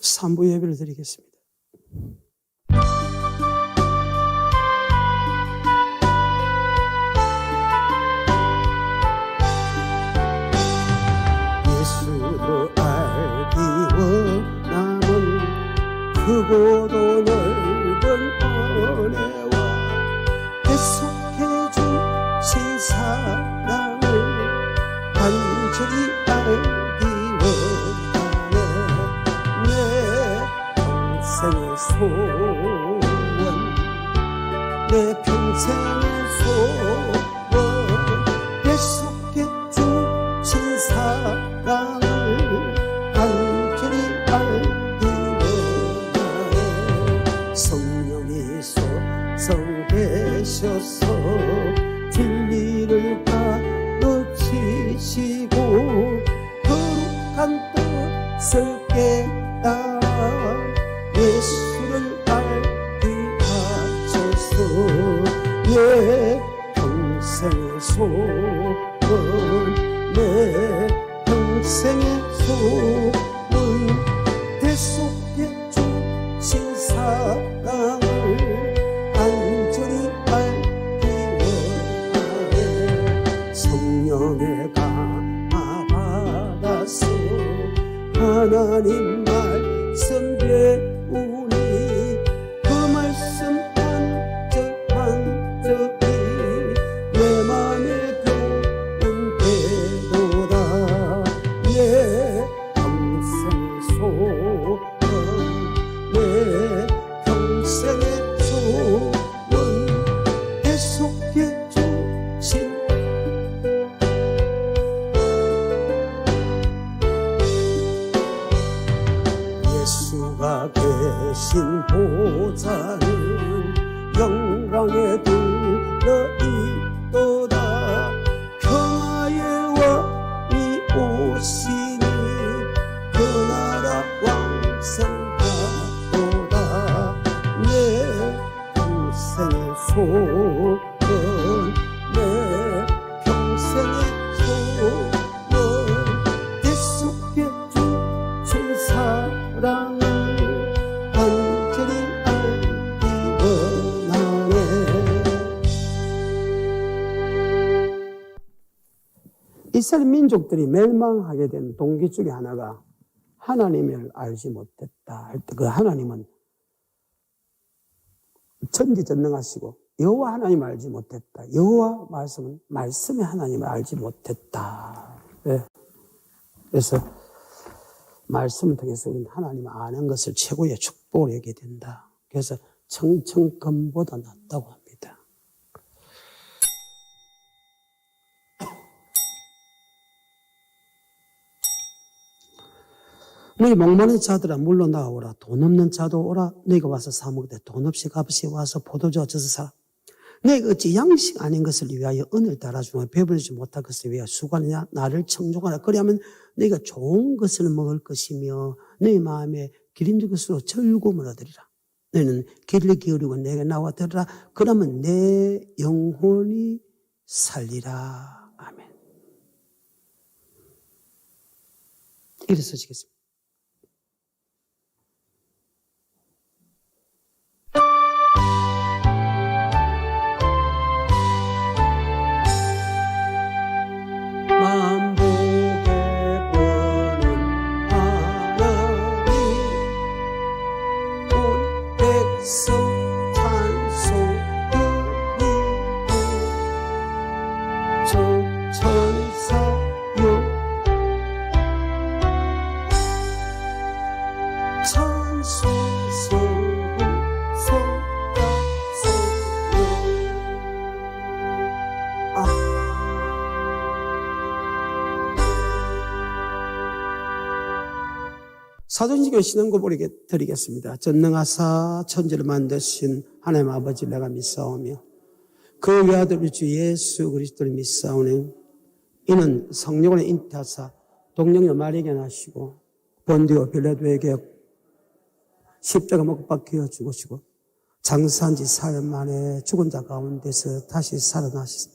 3부 예배를 드리겠습니다. 예수를 알기 원함은 크고도 넓은 은혜와 계속해 주신 사랑을 간절히 알기 원하네. 내 평생의 소원, 내 평생의 소원, 계속해 주신 사랑을 간절히 알기 원하네. 성령이서 성되셔서 진리를 가르치시고 거룩한 뜻을 깨달아 예수를 알게 하소서. 내 평생의 소원, 내 평생의 소원, 계속해 주신 사랑을 간절히 알기 원하네. 성령의 감화 받아서 하나님 말씀 배우니 그 말씀 한적한적이 내 맘에 배운 되도다. 내 평생의 소원, 내 평생의 소원, 계속해 주신 예수가 계신 보좌는 영광에 둘러있도다. 평화의 왕이 오시니 그 나라 왕성하도다. 내 평생의 소원, 내 평생의 소원, 계속해 주신 사랑을 간절히 알기 원하네. 이스라엘 민족들이 멸망하게 된 동기 중에 하나가 하나님을 알지 못했다 할 때, 그 하나님은 전지전능하시고 여호와 하나님을 알지 못했다. 여호와 말씀은 말씀의 하나님을 알지 못했다. 네. 그래서 말씀을 통해서 우리는 하나님을 아는 것을 최고의 축복을 여기게 된다. 그래서 청청금보다 낫다고 합니다. 너희 목마른 자들아 물러나오라. 돈 없는 자도 오라. 너희가 와서 사 먹되 돈 없이 값이 와서 포도주 얻어서 사. 너희가 어찌 양식 아닌 것을 위하여 은을 달아주며 배부르지 못할 것을 위하여 수고하느냐. 나를 청종하라. 그리하면 너희가 좋은 것을 먹을 것이며 너희 마음에 기름진 것으로 즐거움을 얻으리라. 너희는 귀를 기울이고 내게 나와 들으라. 그러면 내 영혼이 살리라. 아멘. 일어서시겠습니다. 사도신경 신앙고백 드리겠습니다. 전능하사 천지를 만드신 하나님 아버지를 내가 믿사오며 그 외아들 우리 주 예수 그리스도를 믿사오니 이는 성령을 잉태하사 동정녀 마리아에게 나시고 본디오 빌라도에게 십자가 못 박혀 죽으시고 장사한 지 4일 만에 죽은 자 가운데서 다시 살아나시고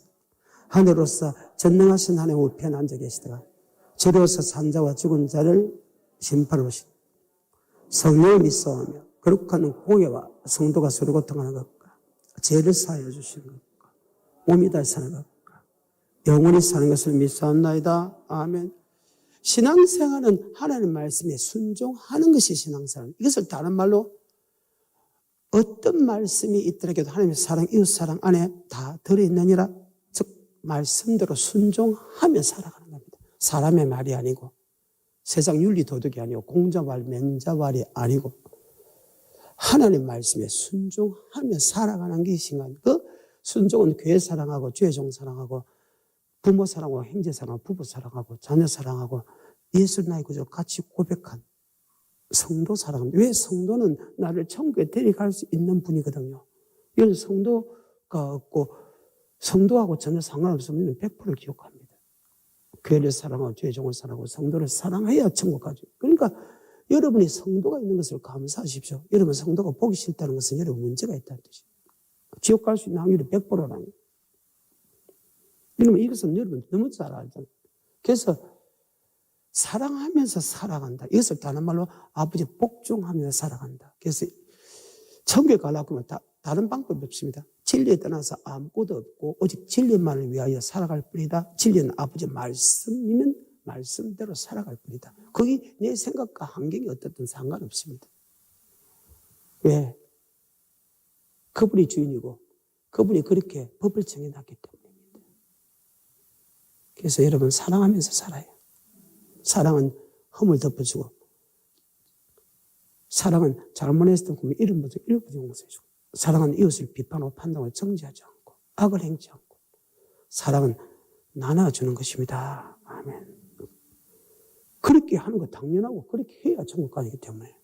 하늘로서 전능하신 하나님 우편에 앉아 계시다가 저리로서 산 자와 죽은 자를 심판하시고 성령을 믿사오며 거룩한 공예와 성도가 서로 고통하는 것과 죄를 사하여 주시는 것과 몸이 다시 사는 것과 영원히 사는 것을 믿사옵나이다. 아멘. 신앙생활은 하나님 말씀에 순종하는 것이 신앙생활. 이것을 다른 말로 어떤 말씀이 있더라도 하나님의 사랑, 이웃사랑 안에 다 들어있느니라. 즉 말씀대로 순종하며 살아가는 겁니다. 사람의 말이 아니고 세상 윤리 도덕이 아니고 공자말, 맹자말이 아니고 하나님 말씀에 순종하며 살아가는 게 신앙. 그 순종은 교회 사랑하고 죄종 사랑하고 부모 사랑하고 형제 사랑하고 부부 사랑하고 자녀 사랑하고 예수 나의 구주 같이 고백한 성도 사랑합니다. 왜? 성도는 나를 천국에 데려갈 수 있는 분이거든요. 이건 성도가 없고 성도하고 전혀 상관없으면 100% 기억합니다. 교회를 사랑하고 죄종을 사랑하고 성도를 사랑해야 천국 가죠. 그러니까 여러분이 성도가 있는 것을 감사하십시오. 여러분 성도가 보기 싫다는 것은 여러분 문제가 있다는 뜻이에요. 지옥 갈 수 있는 확률이 100%라는. 여러분 이것은 여러분 너무 잘 알잖아요. 그래서 사랑하면서 살아간다. 이것을 다른 말로 아버지 복종하면서 살아간다. 그래서 천국에 가려고 하면 다른 방법이 없습니다. 진리에 떠나서 아무것도 없고 오직 진리만을 위하여 살아갈 뿐이다. 진리는 아버지 말씀이면 말씀대로 살아갈 뿐이다. 거기 내 생각과 환경이 어떻든 상관없습니다. 왜? 그분이 주인이고 그분이 그렇게 법을 정해놨기 때문입니다. 그래서 여러분 사랑하면서 살아요. 사랑은 흠을 덮어주고 사랑은 잘못했을 때 이런 것도 일부러 용서해주고 사랑은 이웃을 비판하고 판단하고 정죄하지 않고 악을 행치 않고 사랑은 나눠주는 것입니다. 아멘. 그렇게 하는 거 당연하고 그렇게 해야 천국 가기 때문에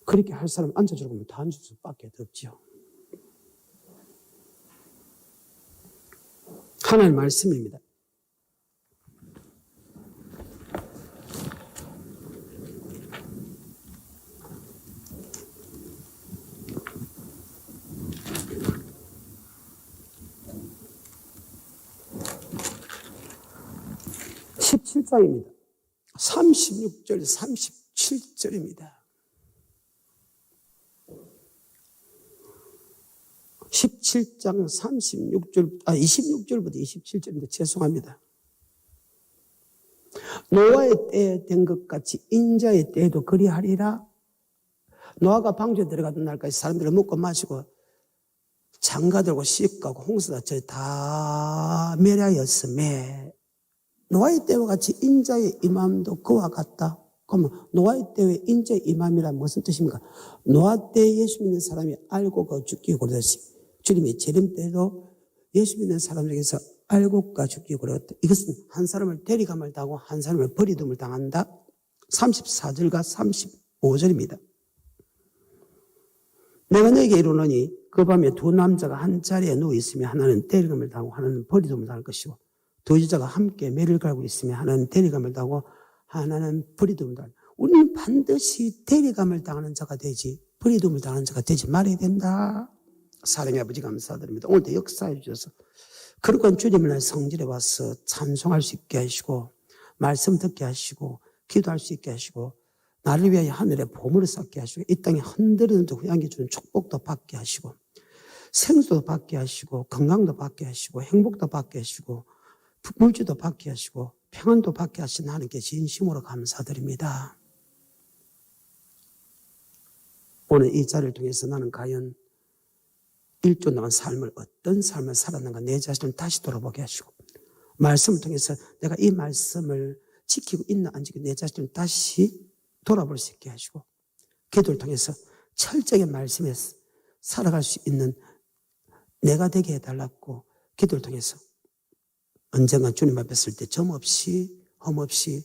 그렇게 할 사람 앉아주라고 하면 다 앉을 수밖에 없죠. 하나님 말씀입니다. (17장입니다) 36절 37절입니다. 17장 26절부터 27절인데 죄송합니다. 노아의 때에 된 것 같이 인자의 때에도 그리하리라. 노아가 방주에 들어가던 날까지 사람들을 먹고 마시고 장가들고 시집가고 홍수다 저희 다 멸하였음에 노아의 때와 같이 인자의 임함도 그와 같다. 그러면 노아의 때의 인자의 임함이란 무슨 뜻입니까? 노아 때 예수 믿는 사람이 알고가 죽기 고르듯이 주님의 재림 때도 예수 믿는 사람에게서 알고가 죽기 고르다. 이것은 한 사람을 데리감을 당하고 한 사람을 버리둠을 당한다. 34절과 35절입니다. 내가 너에게 이르노니 그 밤에 두 남자가 한 자리에 누워 있으며 하나는 데리감을 당하고 하나는 버리둠을 당할 것이고 두 여자가 함께 매를 갈고 있으며 하나는 데리감을 당하고 하나는 버리둠을 당한다. 우리는 반드시 데리감을 당하는 자가 되지 버리둠을 당하는 자가 되지 말아야 된다. 사랑의 아버지 감사드립니다. 오늘도 역사해 주셔서 그러니까 주님을 날 성질에 와서 찬송할 수 있게 하시고 말씀 듣게 하시고 기도할 수 있게 하시고 나를 위하여 하늘에 보물을 쌓게 하시고 이 땅에 흔들리는 후양기 주는 축복도 받게 하시고 생수도 받게 하시고 건강도 받게 하시고 행복도 받게 하시고 물질도 받게 하시고 평안도 받게 하신 하나님께 진심으로 감사드립니다. 오늘 이 자리를 통해서 나는 과연 1조 동안 삶을 어떤 삶을 살았는가 내 자신을 다시 돌아보게 하시고 말씀을 통해서 내가 이 말씀을 지키고 있나 안 지키고 내 자신을 다시 돌아볼 수 있게 하시고 기도를 통해서 철저하게 말씀에 살아갈 수 있는 내가 되게 해달라고 기도를 통해서 언젠가 주님 앞에 설 때 점없이 험없이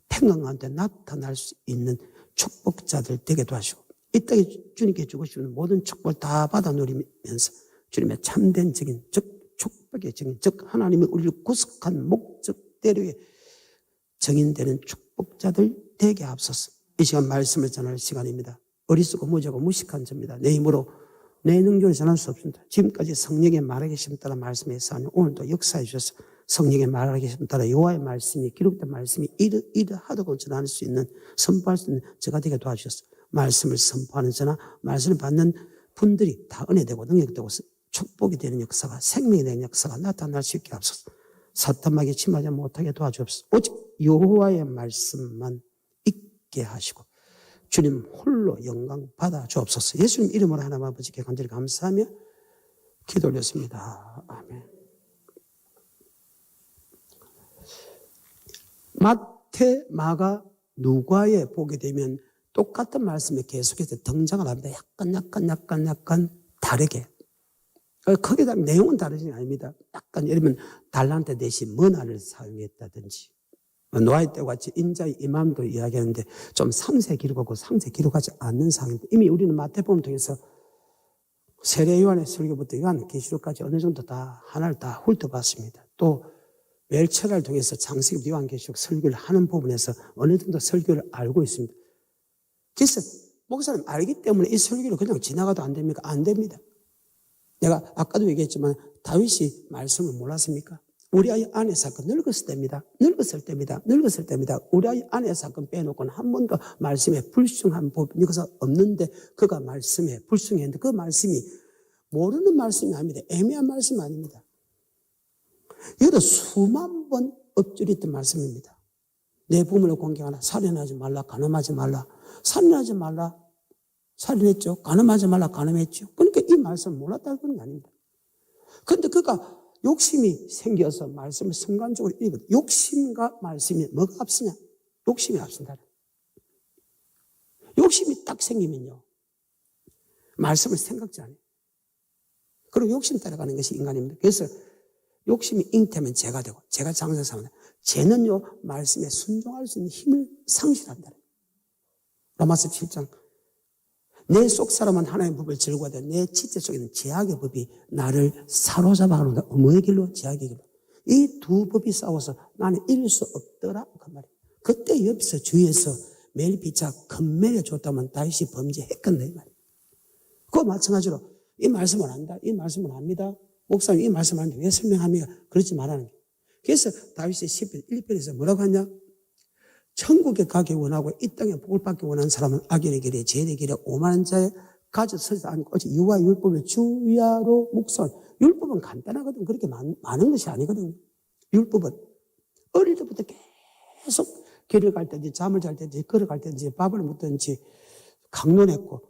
평강 가운데 나타날 수 있는 축복자들 되게 도와주시고 이 땅에 주님께 주고 싶은 모든 축복을 다 받아 누리면서 주님의 참된적인 즉 축복의 정인 즉 하나님이 우리를 구속한 목적대로의 정인되는 축복자들 되게 앞서서 이 시간 말씀을 전할 시간입니다. 어리석고 무지하고 무식한 자입니다. 내 힘으로 내 능력을 전할 수 없습니다. 지금까지 성령의 말하게 계심에 따라 말씀해서 오늘도 역사해 주셔서 성령의 말하게 계심에 따라 여호와의 말씀이 기록된 말씀이 이러하다고 전할 수 있는 선포할 수 있는 제가 되게 도와주셨어요. 말씀을 선포하는 저나 말씀을 받는 분들이 다 은혜되고 능력되고 축복이 되는 역사가, 생명이 되는 역사가 나타날 수 있게 하옵소서. 사탄마귀 침하지 못하게 도와주옵소서. 오직 여호와의 말씀만 있게 하시고 주님 홀로 영광 받아 주옵소서. 예수님 이름으로 하나님 아버지께 간절히 감사하며 기도 올렸습니다. 아멘. 마태, 마가, 누가에 보게 되면 똑같은 말씀이 계속해서 등장을 합니다. 약간 다르게. 크게 다른 내용은 다르지 아닙니다. 약간 예를 들면 달란트 대신 머나를 사용했다든지, 노아의 때와 같이 인자의 임함도 이야기하는데 좀 상세 기록하고 상세 기록하지 않는 상황입니다. 이미 우리는 마태복음을 통해서 세례 요한의 설교부터 요한 계시록까지 어느 정도 다 하나를 다 훑어봤습니다. 또 멜체를 통해서 창세기부터 요한 계시록 설교를 하는 부분에서 어느 정도 설교를 알고 있습니다. 그래서 목사님 알기 때문에 이 설교를 그냥 지나가도 안 됩니까? 안 됩니다. 내가 아까도 얘기했지만 다윗이 말씀을 몰랐습니까? 우리아의 아내 사건 늙었을 때입니다. 우리아의 아내 사건 빼놓고는 한 번도 말씀에 불순한 법이 없는데 그가 말씀에 불순했는데 그 말씀이 모르는 말씀이 아닙니다. 애매한 말씀이 아닙니다. 이것도 수만 번 엎드렸던 말씀입니다. 내 부모를 공경하라. 살인하지 말라. 간음하지 말라. 살인하지 말라. 살인했죠. 간음하지 말라. 간음했죠. 그러니까 이 말씀을 몰랐다는 건 아닙니다. 그런데 그가 욕심이 생겨서 말씀을 순간적으로 읽거든. 욕심과 말씀이 뭐가 앞서냐? 욕심이 앞선다. 욕심이 딱 생기면요. 말씀을 생각지 않아요. 그리고 욕심 따라가는 것이 인간입니다. 그래서 욕심이 잉태면 죄가 되고, 죄가 장사를 삼는다. 죄는요, 말씀에 순종할 수 있는 힘을 상실한다. 로마서 7장. 내 속 사람은 하나님의 법을 즐거워하되 내 지체 속에는 죄악의 법이 나를 사로잡아 가는다. 뭐의 길로? 죄악의 길로. 이 두 법이 싸워서 나는 이룰 수 없더라. 그 말이에요. 그때 옆에서 주위에서 매일 비차 금매려 줬다면 다윗이 범죄했겠네. 이 말이에요. 그거 마찬가지로 이 말씀을 안다. 이 말씀을 압니다. 목사님 이 말씀 하는데 왜 설명합니까? 그러지 말라는 거예요. 그래서 다윗의 10편 1편에서 뭐라고 하냐? 천국에 가기 원하고 이 땅에 복을 받기 원하는 사람은 악인의 길에 죄의 길에 오만한 자에 가져 서지 않고 어제 유와 율법을 주야로 묵상. 율법은 간단하거든. 그렇게 많은 것이 아니거든요. 율법은 어릴 때부터 계속 길을 갈 때든지 잠을 잘 때든지 걸어갈 때든지 밥을 먹든지 강론했고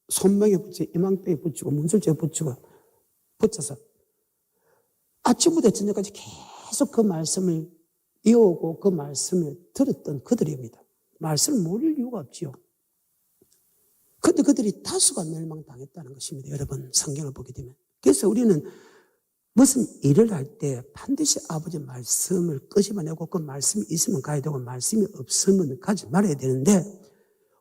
손목에 붙이고 이망배에 붙이고 문술제에 붙여서 아침부터 저녁까지 계속 그 말씀을 이어오고 그 말씀을 들었던 그들입니다. 말씀을 모를 이유가 없지요. 그런데 그들이 다수가 멸망당했다는 것입니다. 여러분 성경을 보게 되면. 그래서 우리는 무슨 일을 할 때 반드시 아버지 말씀을 끄집어내고 그 말씀이 있으면 가야 되고 말씀이 없으면 가지 말아야 되는데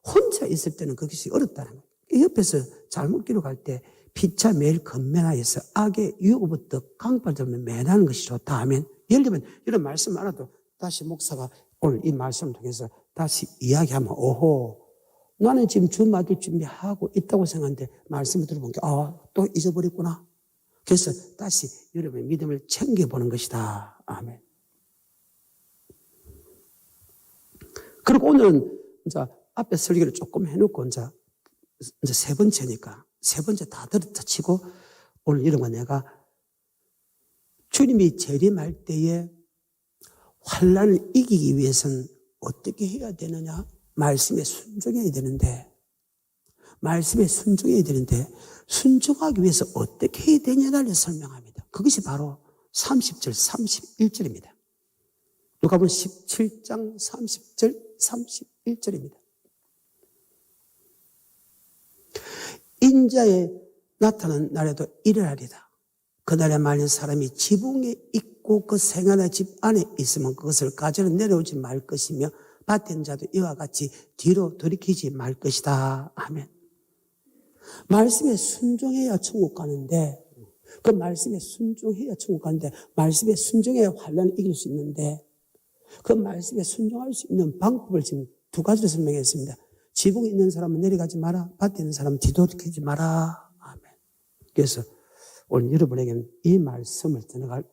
혼자 있을 때는 그것이 어렵다는 거예요. 옆에서 잘못 기록할 때 피차 매일 건면하여서 악의 유혹부터 강발되면 매나는 것이 좋다 하면 예를 들면 이런 말씀 알아도 다시 목사가 오늘 이 말씀을 통해서 다시 이야기하면 오호 나는 지금 주 맞을 준비하고 있다고 생각하는데 말씀을 들어보니까 또 잊어버렸구나. 그래서 다시 여러분의 믿음을 챙겨보는 것이다. 아멘. 그리고 오늘은 이제 앞에 설교를 조금 해놓고 이제 세 번째니까 세 번째 다 들었다 치고 오늘 이런 거 내가 주님이 재림할 때에 환난을 이기기 위해서는 어떻게 해야 되느냐? 말씀에 순종해야 되는데 순종하기 위해서 어떻게 해야 되냐를 설명합니다. 그것이 바로 30절, 31절입니다. 누가복음 17장 30절, 31절입니다. 인자에 나타난 날에도 이르하리다. 그날에 말린 사람이 지붕에 있고 그 생활의 집 안에 있으면 그것을 가져는 내려오지 말 것이며 밭에 있는 자도 이와 같이 뒤로 돌이키지 말 것이다. 아멘. 말씀에 순종해야 천국 가는데 그 말씀에 순종해야 천국 가는데 말씀에 순종해야 환난을 이길 수 있는데 그 말씀에 순종할 수 있는 방법을 지금 두 가지로 설명했습니다. 지붕에 있는 사람은 내려가지 마라. 밭에 있는 사람은 뒤돌이키지 마라. 아멘. 그래서 오늘 여러분에게는 이 말씀을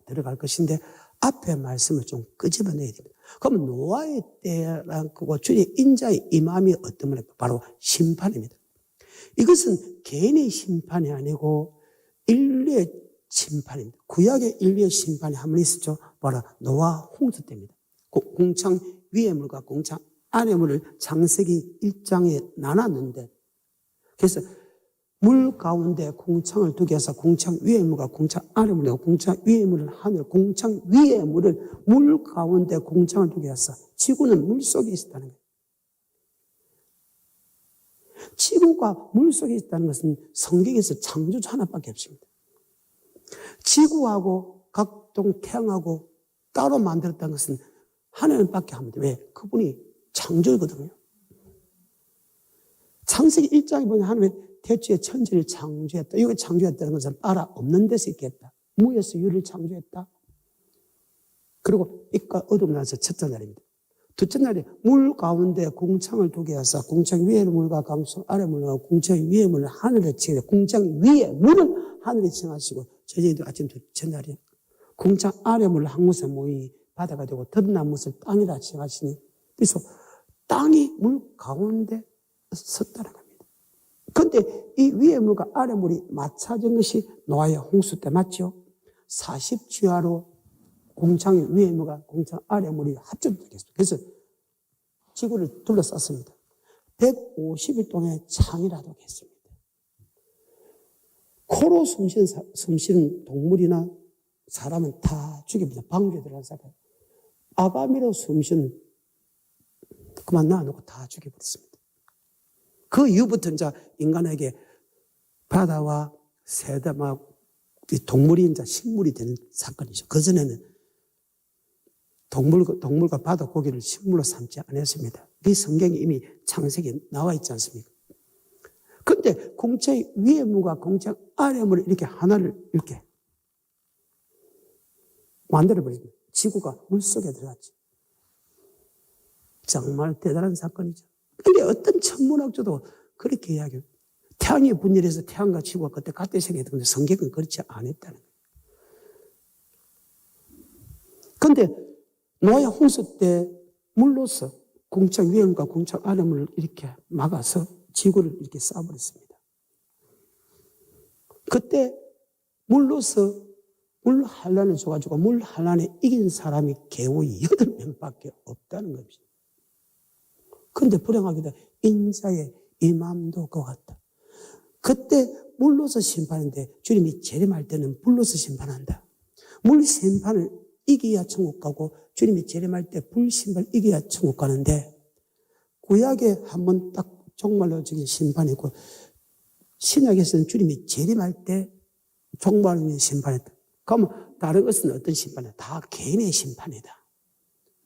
들어갈 것인데 앞에 말씀을 좀 끄집어내야 됩니다. 그러면 노아의 때랑 그거 주의 인자의 임함이 어떤 겁니까? 바로 심판입니다. 이것은 개인의 심판이 아니고 인류의 심판입니다. 구약의 인류의 심판이 한 번 있었죠. 바로 노아 홍수 때입니다. 공창 위의 물과 공창 아래 물을 창세기 1장에 나눴는데, 그래서 물 가운데 공창을 두게 해서 공창 위의 물과 공창 아래 물과 공창 위의 물을 하늘, 공창 위의 물을 물 가운데 공창을 두게 해서 지구는 물 속에 있었다는 거예요. 지구가 물 속에 있다는 것은 성경에서 창조주 하나밖에 없습니다. 지구하고 각종 태양하고 따로 만들었다는 것은 하나님밖에 합니다. 왜? 그분이 창조거든요. 창세기 1장에 보면 하나님의 태초에 천지를 창조했다. 이거 창조했다는 것은 알아 없는 데서 있겠다. 무에서 유를 창조했다. 그리고 빛과 어둠 나서 첫째 날입니다. 둘째 날에 물 가운데 공창을 두게 해서 공창 위에 물과 공창 아래 물과 공창 위에 물을 하늘에 칭해, 공창 위에 물을 하늘에 칭하시고, 저녁에도 아침 둘째 날에 공창 아래 물을 한 곳에 모이 바다가 되고 드러난 것을 땅이라 칭하시니, 그래서 땅이 물 가운데 섰다는 겁니다. 그런데 이 위에 물과 아래 물이 맞춰진 것이 노아의 홍수 때 맞죠? 40주야로 공창의 위에 물과 공창 아래 물이 합쳐졌습니다. 그래서 지구를 둘러쌌습니다. 150일 동안 창이라도 했습니다. 코로 숨쉬는 동물이나 사람은 다 죽입니다. 방주에 들어간 사람. 아가미로 숨쉬는 그만 놔놓고 다 죽여버렸습니다. 그 이후부터 이제 인간에게 바다와 새들막 동물이 이제 식물이 되는 사건이죠. 그전에는 동물과 바다 고기를 식물로 삼지 않았습니다. 이 성경에 이미 창세기에 나와 있지 않습니까? 그런데 공창 위에 물과 공창 아래 물을 이렇게 하나를 이렇게 만들어버립니다. 지구가 물속에 들어갔지. 정말 대단한 사건이죠. 근데 어떤 천문학자도 그렇게 이야기해요. 태양이 분열해서 태양과 지구가 그때 같이 생겼는데 성경은 그렇지 않았다는 거예요. 그런데 노아의 홍수 때 물로서 공창 위에 물과 공창 아래 물을 이렇게 막아서 지구를 이렇게 쌓아버렸습니다. 그때 물로서 물 한란을 줘가지고 물 한란에 이긴 사람이 겨우 8명밖에 없다는 겁니다. 그런데 불행하게도 인자의 임함도 그와 같다. 그때 물로서 심판인데 주님이 재림할 때는 불로서 심판한다. 물 심판을 이겨야 천국 가고 주님이 재림할 때 불 심판을 이겨야 천국 가는데, 구약에 한번 딱 정말로 저기 심판이 있고 신약에서는 주님이 재림할 때 종말의 심판했다. 그러면 다른 것은 어떤 심판이다? 다 개인의 심판이다.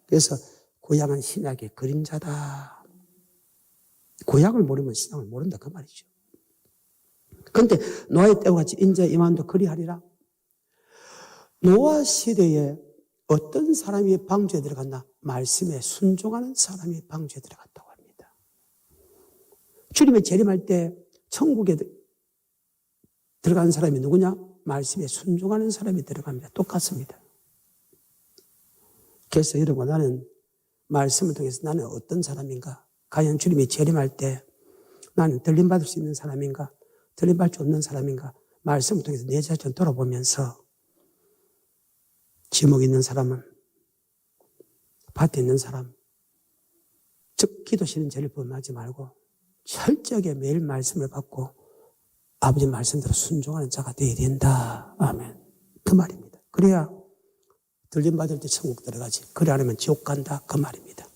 그래서 구약은 신약의 그림자다. 구약을 모르면 신약을 모른다 그 말이죠. 그런데 노아의 때와 같이 인자의 임함도 그리하리라. 노아 시대에 어떤 사람이 방주에 들어갔나? 말씀에 순종하는 사람이 방주에 들어갔다고 합니다. 주님의 재림할 때 천국에 들어간 사람이 누구냐? 말씀에 순종하는 사람이 들어갑니다. 똑같습니다. 그래서 여러분, 나는 말씀을 통해서 나는 어떤 사람인가? 과연 주님이 재림할 때 나는 들림받을 수 있는 사람인가? 들림받을 수 없는 사람인가? 말씀을 통해서 내 자신을 돌아보면서 지목 있는 사람은, 밭에 있는 사람, 즉 기도 싫은 죄를 범하지 말고 철저하게 매일 말씀을 받고 아버지 말씀대로 순종하는 자가 되어야 된다. 아멘. 그 말입니다. 그래야 들림받을 때 천국 들어가지. 그래 안 하면 지옥 간다. 그 말입니다.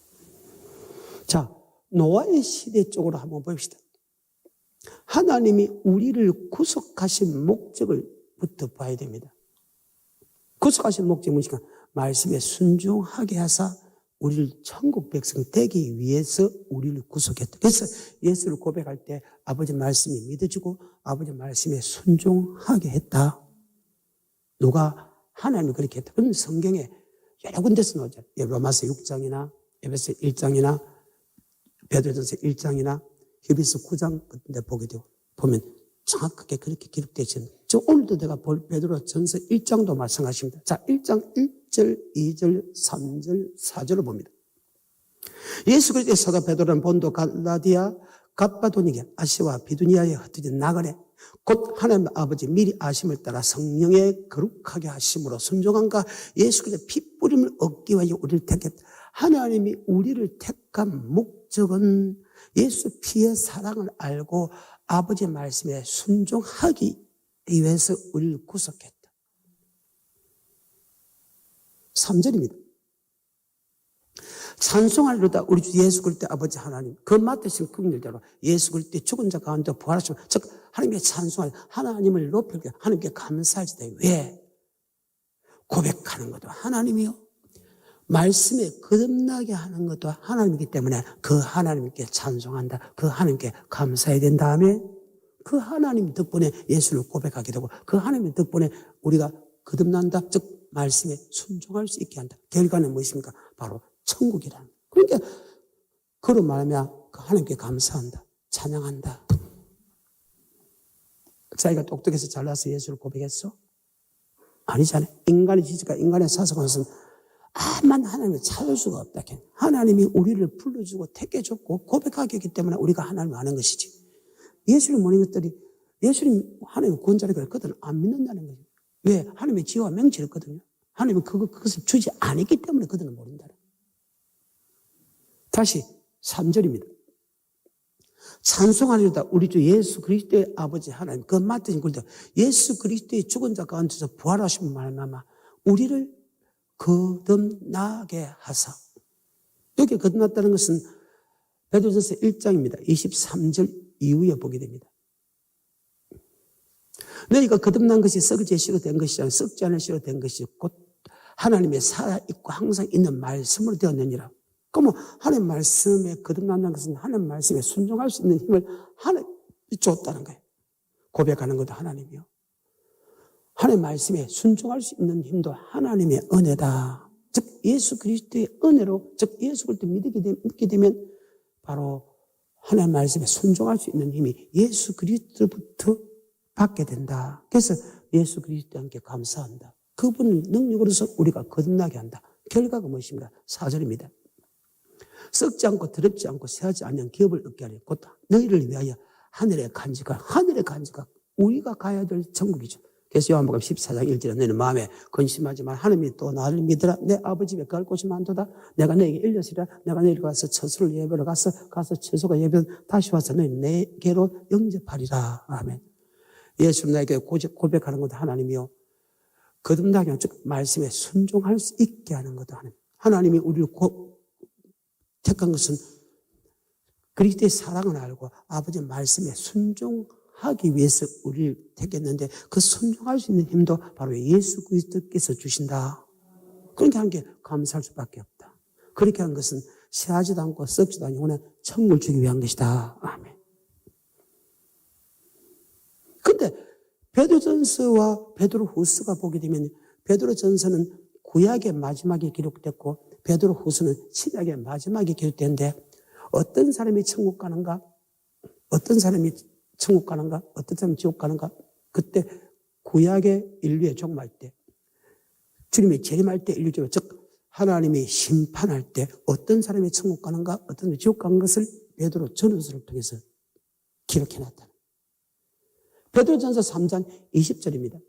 자, 노아의 시대 쪽으로 한번 봅시다. 하나님이 우리를 구속하신 목적을부터 봐야 됩니다. 구속하신 목적이 무엇인가? 말씀에 순종하게 하사 우리를 천국 백성 되기 위해서 우리를 구속했다. 그래서 예수를 고백할 때 아버지 말씀이 믿어지고 아버지 말씀에 순종하게 했다. 누가? 하나님이 그렇게 했다. 그럼 성경에 여러 군데서 나오죠. 로마서 6장이나 에베소 1장이나 베드로전서 1장이나 히브리서 9장 같은 데 보게 되고 보면 정확하게 그렇게 기록되어 있는 오늘도 내가 볼 베드로 전서 1장도 마찬가지입니다. 자, 1장 1절, 2절, 3절, 4절을 봅니다. 예수 그리스도의 사도 베드로는 본도 갈라디아 갑바도니게 아시와 비두니아에 흩어진 나그네 곧 하나님 아버지 미리 아심을 따라 성령의 거룩하게 하심으로 순종함과 예수 그리스도의 피뿌림을 얻기 위하여 우리를 택했다. 하나님이 우리를 택한 목적은 예수 피의 사랑을 알고 아버지의 말씀에 순종하기 위해서 우리를 구속했다. 3절입니다. 찬송하리로다 우리 주 예수 그리스도 아버지 하나님 그 맡으신 긍휼대로 예수 그리스도의 죽은 자 가운데 부활하시고 즉 하나님께 찬송하리 하나님을 높이게 하나님께 감사하시다. 왜? 고백하는 것도 하나님이요 말씀에 거듭나게 하는 것도 하나님이기 때문에 그 하나님께 찬송한다. 그 하나님께 감사해야 된 다음에 그 하나님 덕분에 예수를 고백하게 되고 그 하나님 덕분에 우리가 거듭난다. 즉 말씀에 순종할 수 있게 한다. 결과는 무엇입니까? 바로 천국이라는 거예요. 그러니까 그로 말하면 하나님께 감사한다. 찬양한다. 자기가 똑똑해서 잘나서 예수를 고백했어? 아니잖아요. 인간의 지식과 인간의 사상은 아만 하나님을 찾을 수가 없다. 하나님이 우리를 불러주고 택해줬고 고백하게 했기 때문에 우리가 하나님을 아는 것이지. 예수를 모르는 것들이 예수님 하나님의 구원자라고 그들은 안 믿는다는 거죠. 왜? 하나님의 지혜와 명치를 했거든요. 하나님은 그것을 주지 않았기 때문에 그들은 모른다는 거예요. 다시 3절입니다. 찬송하리로다 우리 주 예수 그리스도의 아버지 하나님 그 맡으신 그리스도 예수 그리스도의 죽은 자 가운데서 부활하신 말마마 우리를 거듭나게 하사. 여기 거듭났다는 것은 베드로전서 1장입니다. 23절 이후에 보게 됩니다. 너희가 거듭난 것이 썩지 씨로 된 것이 아니라 썩지 않은 씨로 된 것이 곧 하나님의 살아있고 항상 있는 말씀으로 되었느니라. 그러면 하나님 말씀에 거듭난다는 것은 하나님 말씀에 순종할 수 있는 힘을 하나님이 줬다는 거예요. 고백하는 것도 하나님이요. 하나님 말씀에 순종할 수 있는 힘도 하나님의 은혜다. 즉 예수 그리스도의 은혜로 즉 예수 그리스도 믿게 되면 바로 하나님 말씀에 순종할 수 있는 힘이 예수 그리스도부터 받게 된다. 그래서 예수 그리스도와 함께 감사한다. 그분의 능력으로서 우리가 거듭나게 한다. 결과가 무엇입니까? 4절입니다. 썩지 않고 더럽지 않고 새하지 않는 기업을 얻게 하리. 곧 너희를 위하여 하늘의 간직각 우리가 가야 될 천국이죠. 그래서 요한복음 14장 1절에 너희는 마음에 근심하지만 하나님이 또 나를 믿으라. 내 아버지 집에 갈 곳이 많도다. 내가 너에게 일렀으리라. 내가 너희를 가서 처소를 예배로 가서 처소가 예배는 다시 와서 너희 내게로 영접하리라. 아멘. 예수님 나에게 고백하는 것도 하나님이요. 거듭나게 하는 즉 말씀에 순종할 수 있게 하는 것도 하나님. 하나님이 우리를 택한 것은 그리스도의 사랑을 알고 아버지의 말씀에 순종하기 위해서 우리를 택했는데 그 순종할 수 있는 힘도 바로 예수 그리스도께서 주신다. 그렇게 한 게 감사할 수밖에 없다. 그렇게 한 것은 새하지도 않고 썩지도 않고 영원한 천국을 주기 위한 것이다. 아멘. 근데 베드로전서와 베드로후서가 보게 되면 베드로전서는 구약의 마지막에 기록됐고 베드로후서는 신약의 마지막에 기록되는데 어떤 사람이 천국 가는가? 어떤 사람이 천국 가는가? 어떤 사람이 지옥 가는가? 그때 구약의 인류의 종말 때 주님이 재림할 때 인류 종말 즉 하나님이 심판할 때 어떤 사람이 천국 가는가? 어떤 사람이 지옥 가는 것을 베드로 전후서를 통해서 기록해놨다. 베드로전서 3장 20절입니다.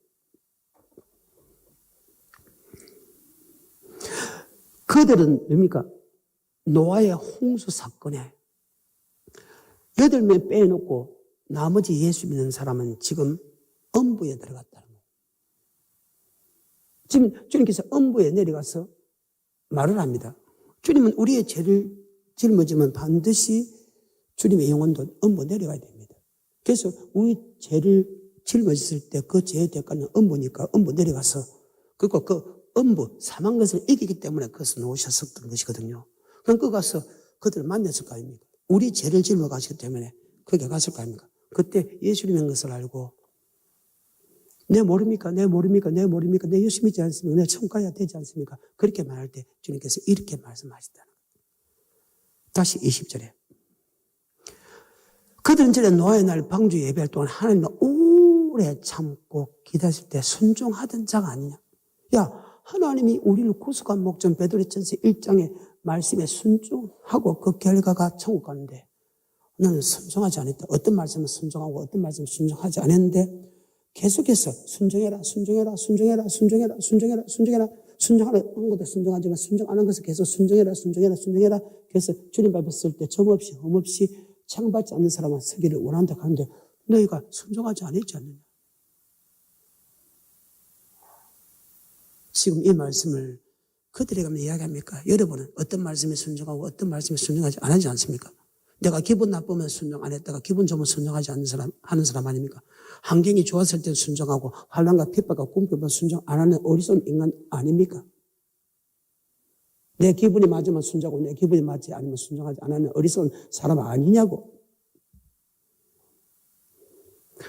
그들은 뭡니까? 노아의 홍수 사건에 8명 빼놓고 나머지 예수 믿는 사람은 지금 엄부에 들어갔다는 거예요. 지금 주님께서 엄부에 내려가서 말을 합니다. 주님은 우리의 죄를 짊어지면 반드시 주님의 영혼도 엄부 내려가야 됩니다. 그래서 우리 죄를 짊어졌을 때 그 죄의 대가는 엄부니까 엄부 내려가서 그리고 그 엄부, 사망 것을 이기기 때문에 그것을 놓으셨었던 것이거든요. 그럼 그 가서 그들을 만났을 거 아닙니까? 우리 죄를 짊어 가시기 때문에 거기에 갔을 거 아닙니까? 그때 예수님인 것을 알고 내 모릅니까? 내 예수 믿지 않습니까? 내 천국 가야 되지 않습니까? 그렇게 말할 때 주님께서 이렇게 말씀하셨다는 거예요. 다시 20절에 그들은 전에 노아의 날 방주 예배할 동안 하나님은 오래 오래 참고 기다릴 때 순종하던 자가 아니냐. 야, 하나님이 우리를 구속한 목적 베드로전서 1장의 말씀에 순종하고 그 결과가 천국 가는데 나는 순종하지 않았다. 어떤 말씀은 순종하고 어떤 말씀은 순종하지 않았는데 계속해서 순종해라, 순종해라, 순종해라, 순종해라, 순종해라, 순종해라. 순종하는 것도 순종하지만 순종 안 하는 것을 계속 순종해라, 순종해라, 순종해라. 그래서 주님 밟았을 때 정없이 험없이 창받지 않는 사람은 서기를 원한다 하는데 너희가 순종하지 않았지 않느냐. 지금 이 말씀을 그들에게 하면 이야기합니까? 여러분은 어떤 말씀에 순종하고 어떤 말씀에 순종하지 않지 않습니까? 내가 기분 나쁘면 순종 안 했다가 기분 좋으면 순종하지 않는 사람, 하는 사람 아닙니까? 환경이 좋았을 때 순종하고 환난과 핍박과 궁핍은 순종 안 하는 어리석은 인간 아닙니까? 내 기분이 맞으면 순종하고 내 기분이 맞지 않으면 순종하지 않는 어리석은 사람 아니냐고.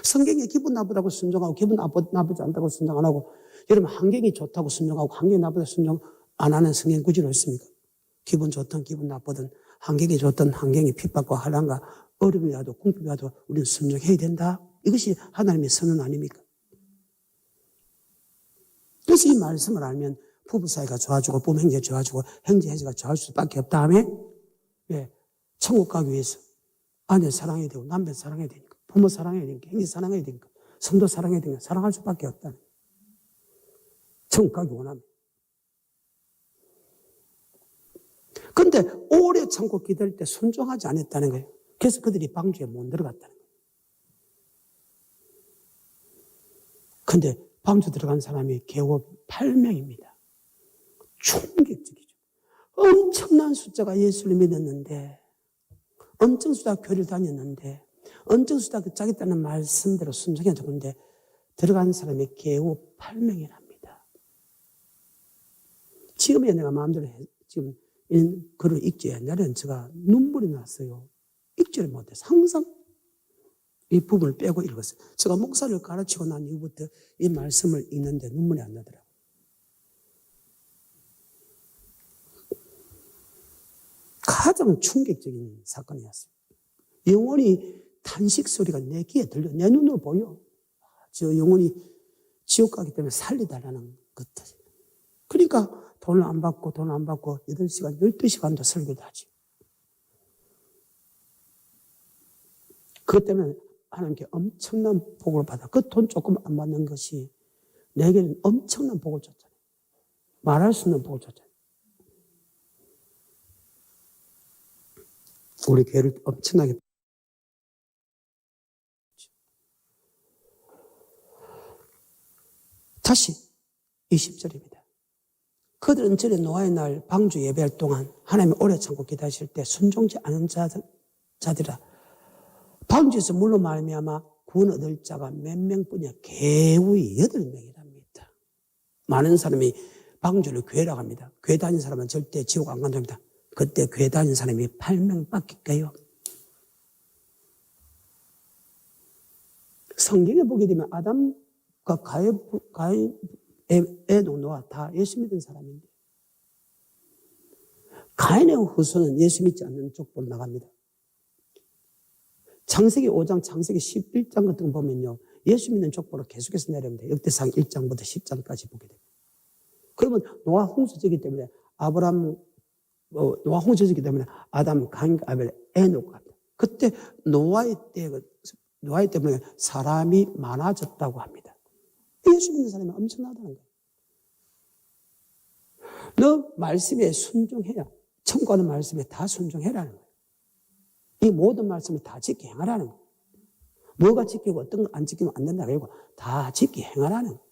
성경에 기분 나쁘다고 순종하고 기분 나쁘지 않다고 순종 안 하고 여러분 환경이 좋다고 순종하고 환경이 나쁘다고 순종 안 하는 성경 구절이 있습니까? 기분 좋든 기분 나쁘든 환경이 좋든 환경이 핍박과 환난과 어려움이 와도 궁핍이 와도 우리는 순종해야 된다. 이것이 하나님의 선언 아닙니까? 그래서 이 말씀을 알면 부부 사이가 좋아지고 부모 형제 좋아지고 형제 형제가 좋아질 수밖에 없다 하며 천국 가기 위해서 아내 사랑해야 되고 남편 사랑해야 되니까 부모 사랑해야 되니까 형제 사랑해야 되니까 성도 사랑해야 되니까 사랑할 수밖에 없다는 거예요. 천국 가기 원하면. 그런데 오래 참고 기다릴 때 순종하지 않았다는 거예요. 그래서 그들이 방주에 못 들어갔다는 거예요. 그런데 방주 들어간 사람이 겨우 8명입니다. 충격적이죠. 엄청난 숫자가 예수를 믿었는데 엄청 숫자가 교회를 다녔는데 엄청 숫자가 짜겠다는 말씀대로 순종해서 그런데 들어간 사람이 겨우 8명이랍니다. 지금에 내가 마음대로 지금 이런 글을 읽지 옛날에는 제가 눈물이 났어요. 읽지를 못해서 항상 이 부분을 빼고 읽었어요. 제가 목사를 가르치고 난 이후부터 이 말씀을 읽는데 눈물이 안 나더라고요. 가장 충격적인 사건이었어요. 영혼이 탄식 소리가 내 귀에 들려. 내 눈으로 보여. 저 영혼이 지옥 가기 때문에 살리달라는 것들. 그러니까 돈을 안 받고 8시간, 12시간도 설교도 하지. 그것 때문에 하나님께 엄청난 복을 받아. 그 돈 조금 안 받는 것이 내게는 엄청난 복을 줬잖아요. 말할 수 없는 복을 줬잖아요. 우리 교회를 엄청나게 다시 20절입니다. 그들은 절에 노아의 날 방주 예배할 동안 하나님이 오래 참고 기다리실 때 순종치 않은 자들이라 방주에서 물로 말미암아 구원 얻을 자가 몇 명뿐이야. 겨우 8명이랍니다. 많은 사람이 방주를 교회라고 합니다. 교회 다니는 사람은 절대 지옥 안 간답니다. 그때 교회 다니는 사람이 8명밖에 돼요. 성경에 보게 되면 아담과 가인, 에녹, 노아 다 예수 믿은 사람인데 가인의 후손은 예수 믿지 않는 쪽으로 나갑니다. 창세기 5장, 창세기 11장 같은 거 보면요. 예수 믿는 족보로 계속해서 내려옵니다. 역대상 1장부터 10장까지 보게 됩니다. 그러면 노아 홍수지기 때문에 노아 홍수지기 때문에 아담, 가인, 아벨, 에녹 합니다. 그때 노아의 때문에 사람이 많아졌다고 합니다. 예수 믿는 사람이 엄청나다는 거예요. 너 말씀에 순종해야 천국하는 말씀에 다 순종해라는 거예요. 이 모든 말씀을 다 지켜 행하라는 거예요. 뭐가 지키고 어떤 거 안 지키면 안 된다고 하고 다 지켜 행하라는 거예요.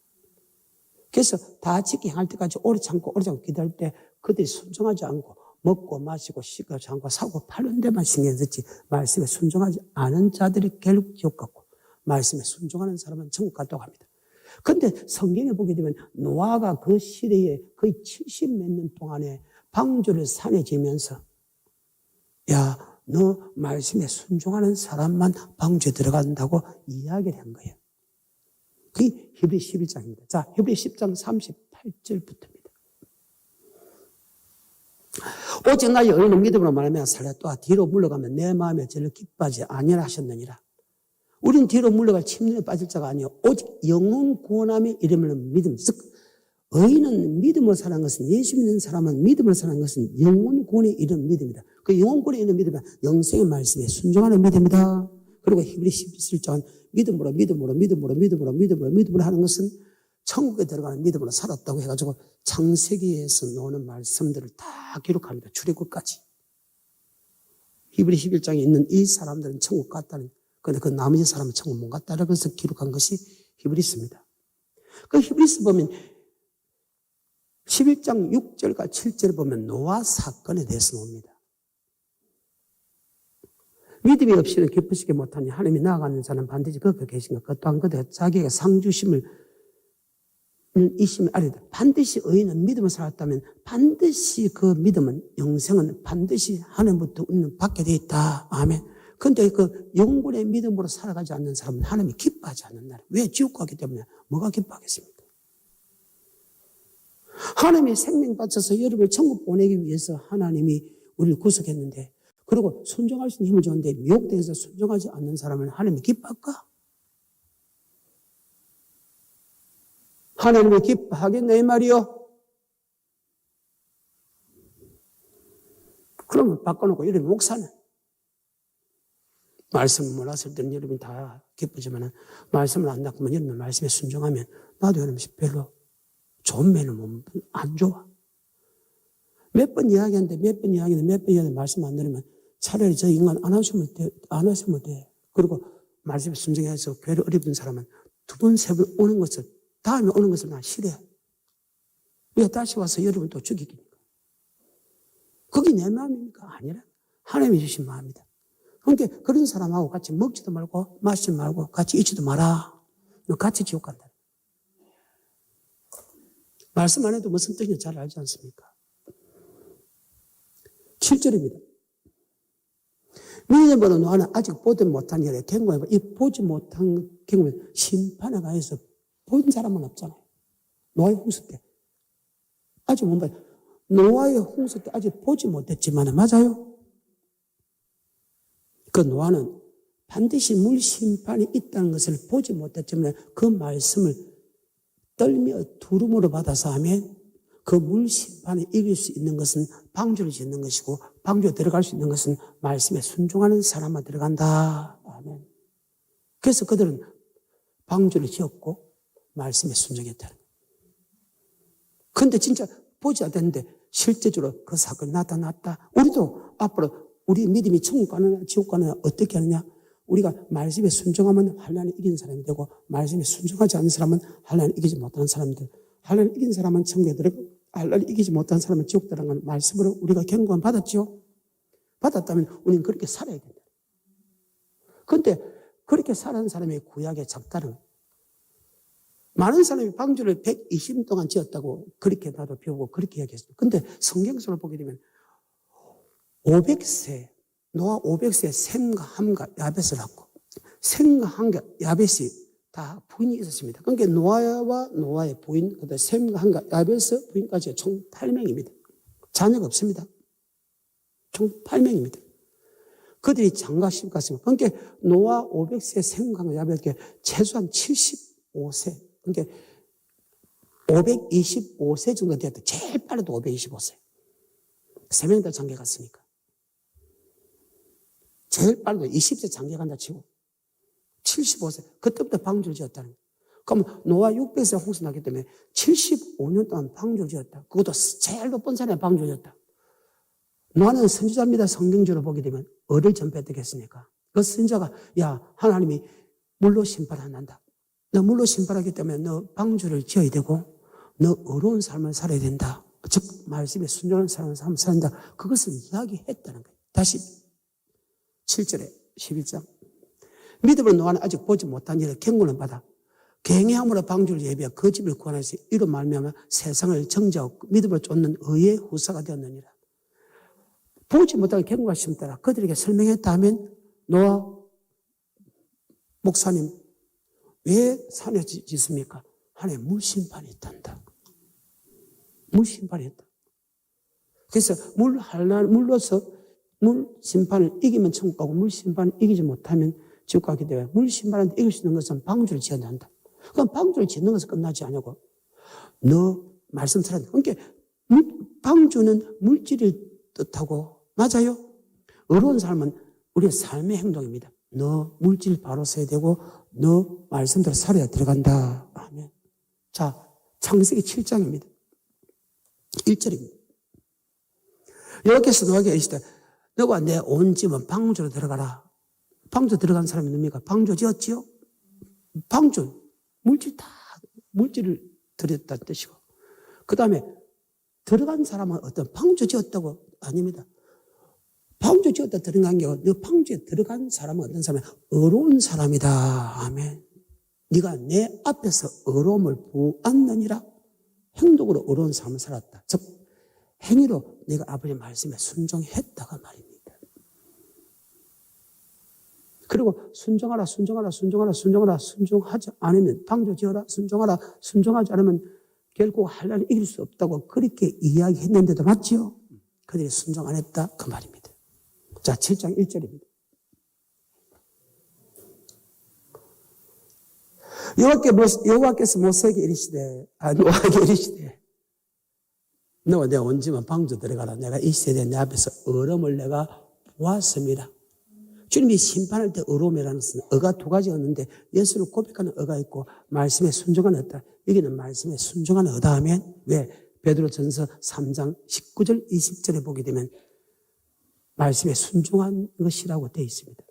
그래서 다 지켜 행할 때까지 오래 참고 기다릴 때 그들이 순종하지 않고 먹고 마시고 씻고 잠고 사고 파는 데만 신경 쓰지 말씀에 순종하지 않은 자들이 결국 지옥 갔고 말씀에 순종하는 사람은 천국 갔다고 합니다. 그런데 성경에 보게 되면 노아가 그 시대에 거의 70몇 년 동안에 방주를 산에 지면서 야, 너 말씀에 순종하는 사람만 방주에 들어간다고 이야기를 한 거예요. 그게 히브리 11장입니다. 자, 히브리 10장 38절부터입니다. 오직 나의 의인은 믿음으로 말하며 살려 또 뒤로 물러가면 내 마음에 저를 기뻐하지 아니하라 하셨느니라. 우린 뒤로 물러갈 침륜에 빠질 자가 아니요 오직 영혼 구원함의 이름을 믿음. 즉 의인은 믿음으로 사는 것은, 예수 믿는 사람은 믿음으로 사는 것은 영혼 구원의 이름 믿음이다. 그 영혼 구원의 이름 믿음은 영생의 말씀에 순종하는 믿음이다. 그리고 히브리 11장은 믿음으로 하는 것은 천국에 들어가는 믿음으로 살았다고 해가지고 창세기에서 나오는 말씀들을 다 기록합니다. 출애굽까지. 히브리 11장에 있는 이 사람들은 천국 갔다는, 그런데 그 나머지 사람은 천국 못 갔다라고 해서 기록한 것이 히브리서입니다. 그 히브리서 보면 11장 6절과 7절을 보면 노아 사건에 대해서 나옵니다. 믿음이 없이는 기쁘시게 못하니 하나님이 나아가는 자는 반드시 그가 계신가. 그 또한 그가 자기에게 상주심을 이심을 알리다. 반드시 의인은 믿음을 살았다면 반드시 그 믿음은, 영생은 반드시 하나님부터 우리는 받게 되어 있다. 아멘. 그런데 그 영혼의 믿음으로 살아가지 않는 사람은 하나님이 기뻐하지 않는 날. 왜? 지옥 가기 때문에. 뭐가 기뻐하겠습니까? 하나님이 생명 바쳐서 여러분을 천국 보내기 위해서 하나님이 우리를 구속했는데, 그리고 순종할 수 있는 힘을 줬는데 미혹되어서 순종하지 않는 사람은 하나님이 기뻐할까? 하나님이 기뻐하겠네 이 말이요. 그러면 바꿔놓고 여러분 목사는 말씀을 몰랐을 때는 여러분이 다 기쁘지만 말씀을 안 듣고만 여러분 말씀에 순종하면 나도 여러분 별로 좋은 면은 안 좋아. 몇 번 이야기하는데 말씀 안 들으면 차라리 저 인간 안 하시면 돼. 그리고 말씀에 순종해서 괴로 어렵은 사람은 두 번, 세 번 오는 것을, 다음에 오는 것을 난 싫어해. 왜 다시 와서 여러분 또 죽이기니까. 그게 내 마음입니까? 아니라 하나님이 주신 마음이다. 그러니까 그런 사람하고 같이 먹지도 말고 마시지 말고 같이 있지도 마라. 너 같이 지옥 간다. 말씀 안 해도 무슨 뜻인지 잘 알지 않습니까? 7절입니다. 믿음으로 노아는 아직 보지 못한 일에 경고해. 이 보지 못한 경우에 심판에 가해서 본 사람은 없잖아요. 노아의 홍수 때. 아직 못 봐요. 노아의 홍수 때 아직 보지 못했지만, 맞아요? 그 노아는 반드시 물 심판이 있다는 것을 보지 못했지만 그 말씀을 떨며 두름으로 받아서 하면 그 물 심판에 이길 수 있는 것은 방주를 짓는 것이고, 방주에 들어갈 수 있는 것은 말씀에 순종하는 사람만 들어간다. 아멘. 그래서 그들은 방주를 지었고 말씀에 순종했다는 거예요. 그런데 진짜 보지 않았는데 실제적으로 그 사건이 나타났다. 우리도 앞으로 우리 믿음이 천국 가느냐 지옥 가느냐 어떻게 하느냐, 우리가 말씀에 순종하면 환난을 이기는 사람이 되고, 말씀에 순종하지 않는 사람은 환난을 이기지 못하는 사람들, 환난을 이긴 사람은 천국에 들어가고 환난을 이기지 못한 사람은 지옥 들어가는 말씀으로 우리가 경고를 받았죠. 받았다면 우리는 그렇게 살아야 된다. 그런데 그렇게 사는 사람의 구약에 작다는 거예요. 많은 사람이 방주를 120년 동안 지었다고 그렇게 나도 배우고 그렇게 이야기했어요. 그런데 성경서를 보게 되면 500세, 노아 500세에 셈과 함과 야벳을 낳고, 셈과 함과 야벳이 다 부인이 있었습니다. 그러니까 노아와 노아의 부인, 그다음에 셈과 함과 야벳의 부인까지 총 8명입니다. 자녀가 없습니다. 총 8명입니다. 그들이 장가시집 갔습니다. 그러니까 노아 500세 셈과 함과 야벳에게 최소한 75세, 그러니까 525세 정도 되었다. 제일 빠르도 525세. 3명 다 장가 갔으니까. 제일 빠르도 20세 장가 간다 치고 75세. 그때부터 방주를 지었다는 거예요. 그럼 노아 600세 홍수 나기 때문에 75년 동안 방주를 지었다. 그것도 제일 높은 산에 방주를 지었다. 노아는 선지자입니다. 성경적으로 보게 되면 어를 전폐했겠습니까? 그 선지자가 야, 하나님이 물로 심판한다. 너 물로 심판하기 때문에 너 방주를 지어야 되고 너 어려운 삶을 살아야 된다. 즉 말씀에 순종하는 삶을 살아야 된다. 그것을 이야기했다는 거예요. 다시 7절에 11장. 믿음으로 노아는 아직 보지 못한 일에 경고를 받아 갱해함으로 방주를 예비하여 그 집을 구원하시 이로 말미암아 세상을 정죄하고 믿음으로 쫓는 의의 후사가 되었느니라. 보지 못하게 경고하심 따라 그들에게 설명했다 하면 노아 목사님 왜 산에 짓습니까? 하나님 물심판이 있단다. 물심판이 있다. 그래서 물로서 물 심판을 이기면 천국 가고 물 심판을 이기지 못하면 지옥 가기 때문에 물신발한테 이길 수 있는 것은 방주를 지어야 한다. 그럼 방주를 짓는 것은 끝나지 않냐고. 너 말씀 들었는데. 그러니까 방주는 물질을 뜻하고, 맞아요? 어려운 삶은 우리의 삶의 행동입니다. 너 물질 바로 써야 되고, 너 말씀대로 살아야 들어간다. 아멘. 자, 창세기 7장입니다. 1절입니다. 여호와께서 노아에게 이르시되 너와 내 온 집은 방주로 들어가라. 방주 들어간 사람이 누굽니까? 방주 지었지요? 방주, 물질을 들였다는 뜻이고. 그 다음에 들어간 사람은 어떤 방주 지었다고? 아닙니다. 방주 지었다 들어간 게 너 방주에 들어간 사람은 어떤 사람이야? 의로운 사람이다. 아멘. 네가 내 앞에서 의로움을 부었느니라. 행동으로 의로운 삶을 살았다. 즉 행위로 네가 아버지의 말씀에 순종했다가 말입니다. 그리고 순종하지 않으면 방주 지어라, 순종하지 않으면 결국 한란을 이길 수 없다고 그렇게 이야기했는데도 맞지요? 그들이 순종 안 했다 그 말입니다. 자, 7장 1절입니다. 여호와께서 모세에게 이르시되, 노아에게 이르시되, 너와 내 온 집은 방주 들어가라. 내가 이 세대에 내 앞에서 얼음을 내가 보았습니다. 주님이 심판할 때 의로움이라는 것은 의가 두 가지였는데 예수를 고백하는 의가 있고 말씀에 순종하는 의다. 여기는 말씀에 순종하는 의다 하면 왜? 베드로전서 3장 19절 20절에 보게 되면 말씀에 순종한 것이라고 되어 있습니다.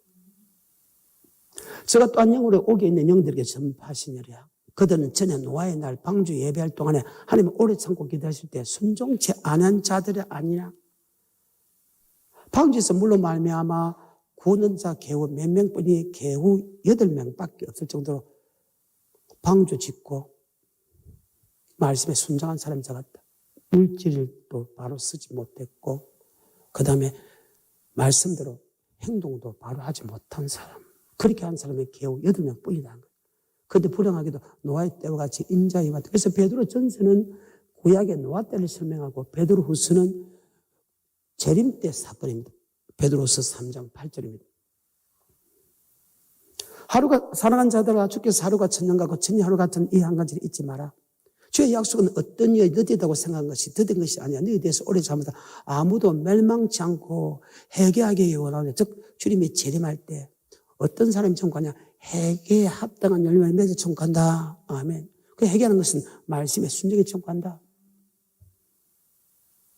제가 또 한 영으로 옥에 있는 영들에게 전파하시니라. 그들은 전에 노아의 날 방주 예배할 동안에 하나님을 오래 참고 기다리실 때 순종치 않은 자들이 아니냐. 방주에서 물로 말미암아 구원한 자 겨우 몇 명뿐이 겨우 8명밖에 없을 정도로 방주 짓고 말씀에 순종한 사람이 작았다. 물질도 바로 쓰지 못했고 그 다음에 말씀대로 행동도 바로 하지 못한 사람. 그렇게 한 사람이 겨우 8명뿐이라는 거예요. 그런데 불행하게도 노아의 때와 같이 인자에 왔다. 그래서 베드로 전서는 구약의 노아 때를 설명하고 베드로 후서는 재림 때 사건입니다. 베드로서 3장 8절입니다. 사랑하는 자들아 주께서 하루가 천년 같고 천년 하루 같은 이 한 가지를 잊지 마라. 주의 약속은 어떤 이에 더디다고 생각한 것이 더딘 것이 아니야. 너희에 대해서 오래 잘못한 아무도 멸망치 않고 회개하게 원하는 즉 주님이 재림할 때 어떤 사람이 청구하냐? 회개에 합당한 열매를 맺어 청구한다. 아멘. 그 회개하는 것은 말씀에 순종에 청구한다.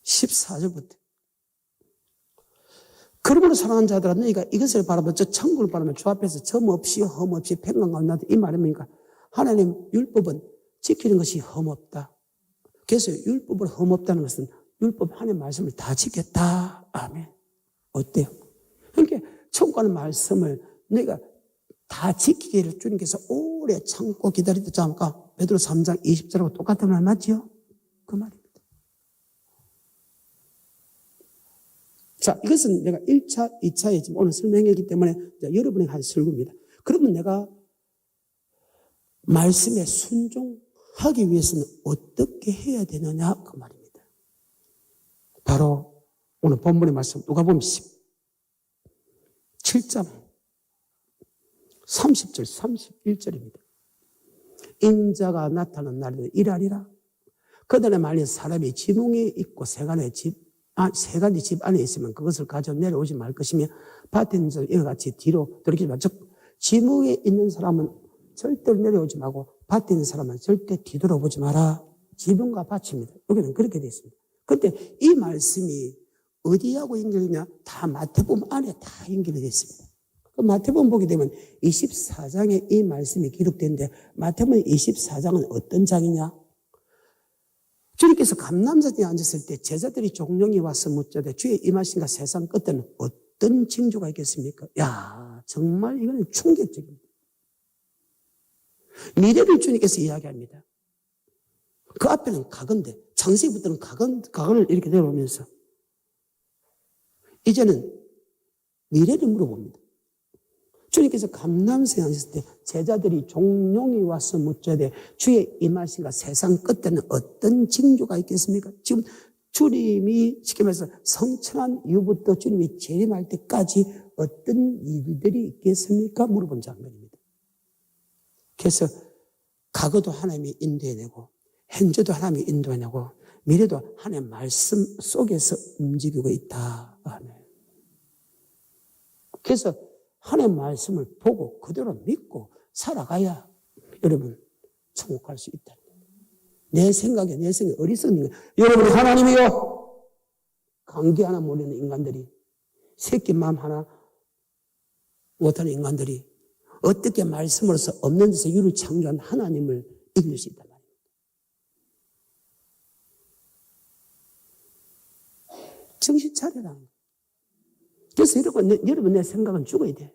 14절부터 그러므로 사랑하는 자들아 너희가 이것을 바라보면 저 천국을 바라보면 주 앞에서 점 없이 흠 없이 평강하게 나다. 이 말입니까? 하나님 율법은 지키는 것이 흠 없다. 그래서 율법을 흠 없다는 것은 율법 하나님의 말씀을 다 지켰다. 아멘. 어때요? 그러니까 천국하는 말씀을 너희가 다 지키기를 주님께서 오래 참고 기다리다 잠깐 베드로 3장 20절하고 똑같은 말 맞지요? 그 말입니다. 자, 이것은 내가 1차, 2차에 지금 오늘 설명했기 때문에 여러분에게 한 설교입니다. 그러면 내가 말씀에 순종하기 위해서는 어떻게 해야 되느냐 그 말입니다. 바로 오늘 본문의 말씀 누가복음 17장 30절 31절입니다. 인자가 나타난 날에는 이러하리라. 그들의 말린 사람이 지붕에 있고 세 가지 집 안에 있으면 그것을 가져 내려오지 말 것이며 밭에 있는 사람 이와 같이 뒤로 돌이키지 마. 즉 지붕에 있는 사람은 절대로 내려오지 말고 밭에 있는 사람은 절대 뒤돌아보지 마라. 지붕과 밭입니다. 여기는 그렇게 되어 있습니다. 그런데 이 말씀이 어디하고 연결되냐? 다 마태복음 안에 다 연결이 되어 있습니다. 그 마태복음 보게 되면 24장에 이 말씀이 기록되는데 마태복음 24장은 어떤 장이냐? 주님께서 감람산에 앉았을 때 제자들이 종령이 와서 묻자되 주의 임하신가 세상 끝에는 어떤 징조가 있겠습니까? 야, 정말 이거는 충격적입니다. 미래를 주님께서 이야기합니다. 그 앞에는 가건데 창세기부터는 가건을 이렇게 내려오면서 이제는 미래를 물어봅니다. 주님께서 감람산에 앉았을 때 제자들이 종령이 와서 묻자되 주의 임하신가 세상 끝에는 어떤 징조가 있겠습니까? 지금 주님이 쉽게 말해서 성천한 이후부터 주님이 재림할 때까지 어떤 일들이 있겠습니까? 물어본 장면입니다. 그래서 과거도 하나님이 인도해내고 현재도 하나님이 인도해내고 미래도 하나님의 말씀 속에서 움직이고 있다. 아멘. 그래서 하나님의 말씀을 보고 그대로 믿고 살아가야 여러분 천국 갈 수 있다. 내 생각에 어리석은 인간. 여러분이 하나님이요. 관계 하나 모르는 인간들이, 새끼 마음 하나 못하는 인간들이 어떻게 말씀으로서 없는 데서 유를 창조한 하나님을 이길 수 있단 말이에요. 정신 차려라. 그래서 여러분 내 생각은 죽어야 돼.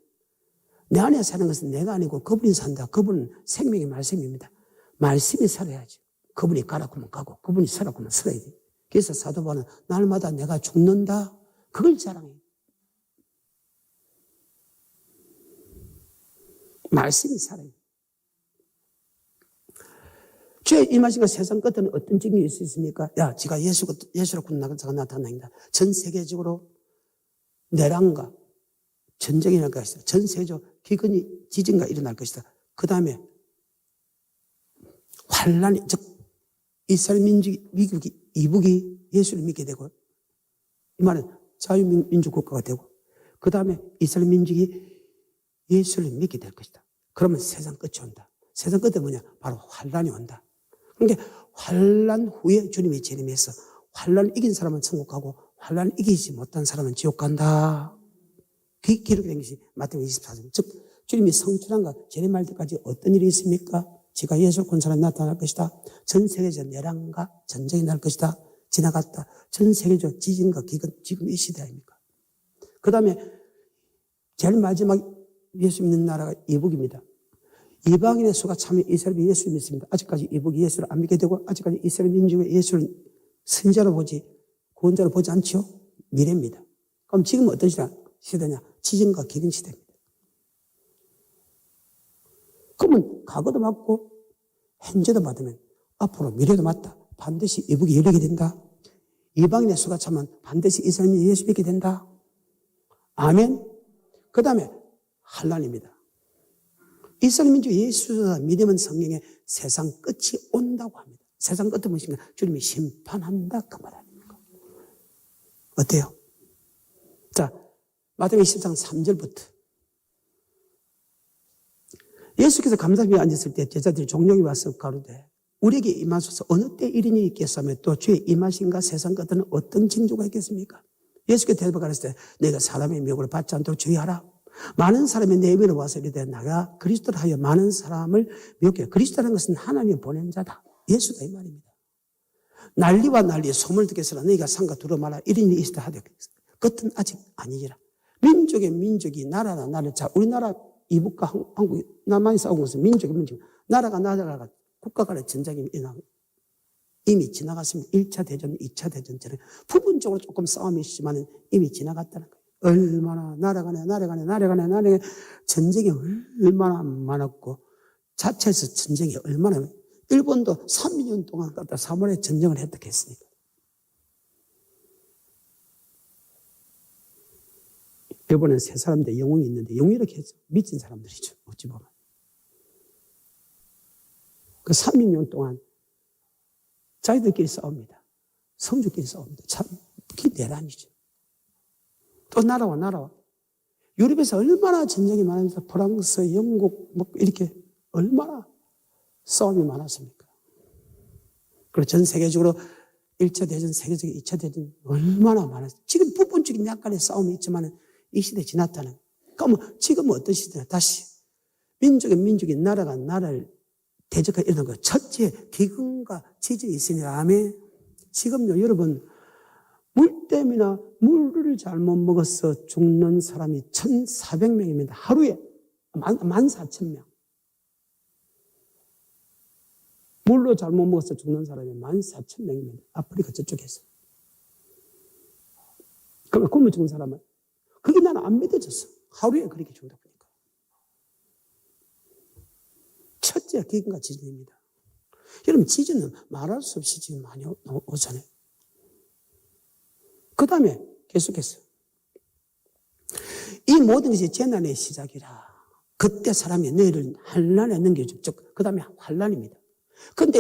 내 안에 사는 것은 내가 아니고 그분이 산다. 그분은 생명의 말씀입니다. 말씀이 살아야지. 그분이 가라고 하면 가고 그분이 서라고 하면 서야 돼. 그래서 사도 바울은 날마다 내가 죽는다. 그걸 자랑해. 말씀이 살아요. 주의 임하신 것 세상 끝에는 어떤 증명이 있습니까? 야, 지가 예수라고 나타난다. 전 세계적으로 내란과 전쟁이 일어날 것이다. 전 세계적으로 기근이 지진가 일어날 것이다. 그 다음에 환란이, 즉 이스라엘 미국이 이북이 예수를 믿게 되고, 이 말은 자유민주 국가가 되고, 그 다음에 이스라엘 민족이 예수를 믿게 될 것이다. 그러면 세상 끝이 온다. 세상 끝에 뭐냐? 바로 환란이 온다. 그러니까 환란 후에 주님이 재림해서 환란을 이긴 사람은 천국 가고 환란을 이기지 못한 사람은 지옥 간다. 그게 기록된 것이 마태복음 24장. 즉 주님이 성천한가 재림할 때까지 어떤 일이 있습니까? 지가 예수를 본 사람이 나타날 것이다. 전 세계적 내란과 전쟁이 날 것이다. 지나갔다. 전 세계적 지진과 기근, 지금 이 시대 아닙니까? 그 다음에 제일 마지막 예수 믿는 나라가 이북입니다. 이방인의 수가 참 이스라엘이 예수를 믿습니다. 아직까지 이북이 예수를 안 믿게 되고 아직까지 이스라엘 민족의 예수를 선자로 보지 구원자로 보지 않죠. 미래입니다. 그럼 지금 어떤 시대냐? 지진과 기근 시대입니다. 그러면 과거도 맞고 현재도 맞으면 앞으로 미래도 맞다. 반드시 이북이 열리게 된다. 이방인의 수가 차면 반드시 이스라엘이 예수 믿게 된다. 아멘. 그 다음에 환란입니다. 이스라엘 민족 예수가 믿으면 성경에 세상 끝이 온다고 합니다. 세상 끝은 무엇인가? 주님이 심판한다 그 말 아닙니까? 어때요? 자, 마태복음 20장 3절부터 예수께서 감사비에 앉았을 때 제자들이 종족이 와서 가로되 우리에게 임하소서 어느 때 일인이 있겠으며 또 주의 임하신가 세상 끝에는 어떤 징조가 있겠습니까? 예수께서 대답하여 가르치되 너희가 사람의 미혹을 받지 않도록 주의하라. 많은 사람이 내 위로 와서 이르되 나가 그리스도를 하여 많은 사람을 미혹해. 그리스도라는 것은 하나님이 보낸 자다. 예수다 이 말입니다. 난리와 난리에 소문을 듣겠으나 너희가 상가 두루마라 일인이 있으다 하되 끝은 아직 아니니라. 민족의 민족이 나라나 나라. 자, 우리나라 이북과 한국이 남한이 싸우고 있어요. 민족. 나라가 국가 간의 전쟁이 이미 지나갔습니다. 1차 대전, 2차 대전처럼 부분적으로 조금 싸움이 있지만 이미 지나갔다는 거예요. 얼마나 나라 간에 전쟁이 얼마나 많았고 자체에서 전쟁이 얼마나 일본도 3년 동안 갖다 3월에 전쟁을 했겠습니까? 일본은 세 사람들 영웅이 있는데 영웅 이렇게 했죠. 미친 사람들이죠. 어찌 보면. 그 3년 동안 자기들끼리 싸웁니다. 성주끼리 싸웁니다. 참 기대란이죠. 또 나라와. 유럽에서 얼마나 전쟁이 많았습니까? 프랑스, 영국, 이렇게 얼마나 싸움이 많았습니까? 그리고 전 세계적으로 1차 대전, 세계적인 2차 대전 얼마나 많았습니까? 지금 부분적인 약간의 싸움이 있지만 이 시대 지났다는. 그러면 지금은 어떤 시대냐? 다시 민족이 나라가 나라를 대적하여 일어난 거예요. 첫째, 기근과 지진이 있으니 아멘. 지금요, 여러분, 물댐이나 물을 잘못 먹어서 죽는 사람이 1,400명입니다. 하루에 14,000명. 물로 잘못 먹어서 죽는 사람이 14,000명입니다. 아프리카 저쪽에서. 그러면 굶어 죽은 사람은 그게 나는 안 믿어졌어. 하루에 그렇게 죽다 보니까. 첫째, 기근과 지진입니다. 여러분, 지진은 말할 수 없이 지금 많이 오잖아요. 그 다음에 계속해서 이 모든 것이 재난의 시작이라. 그때 사람이 너희를 환난에 넘겨주죠. 그 다음에 환난입니다. 그런데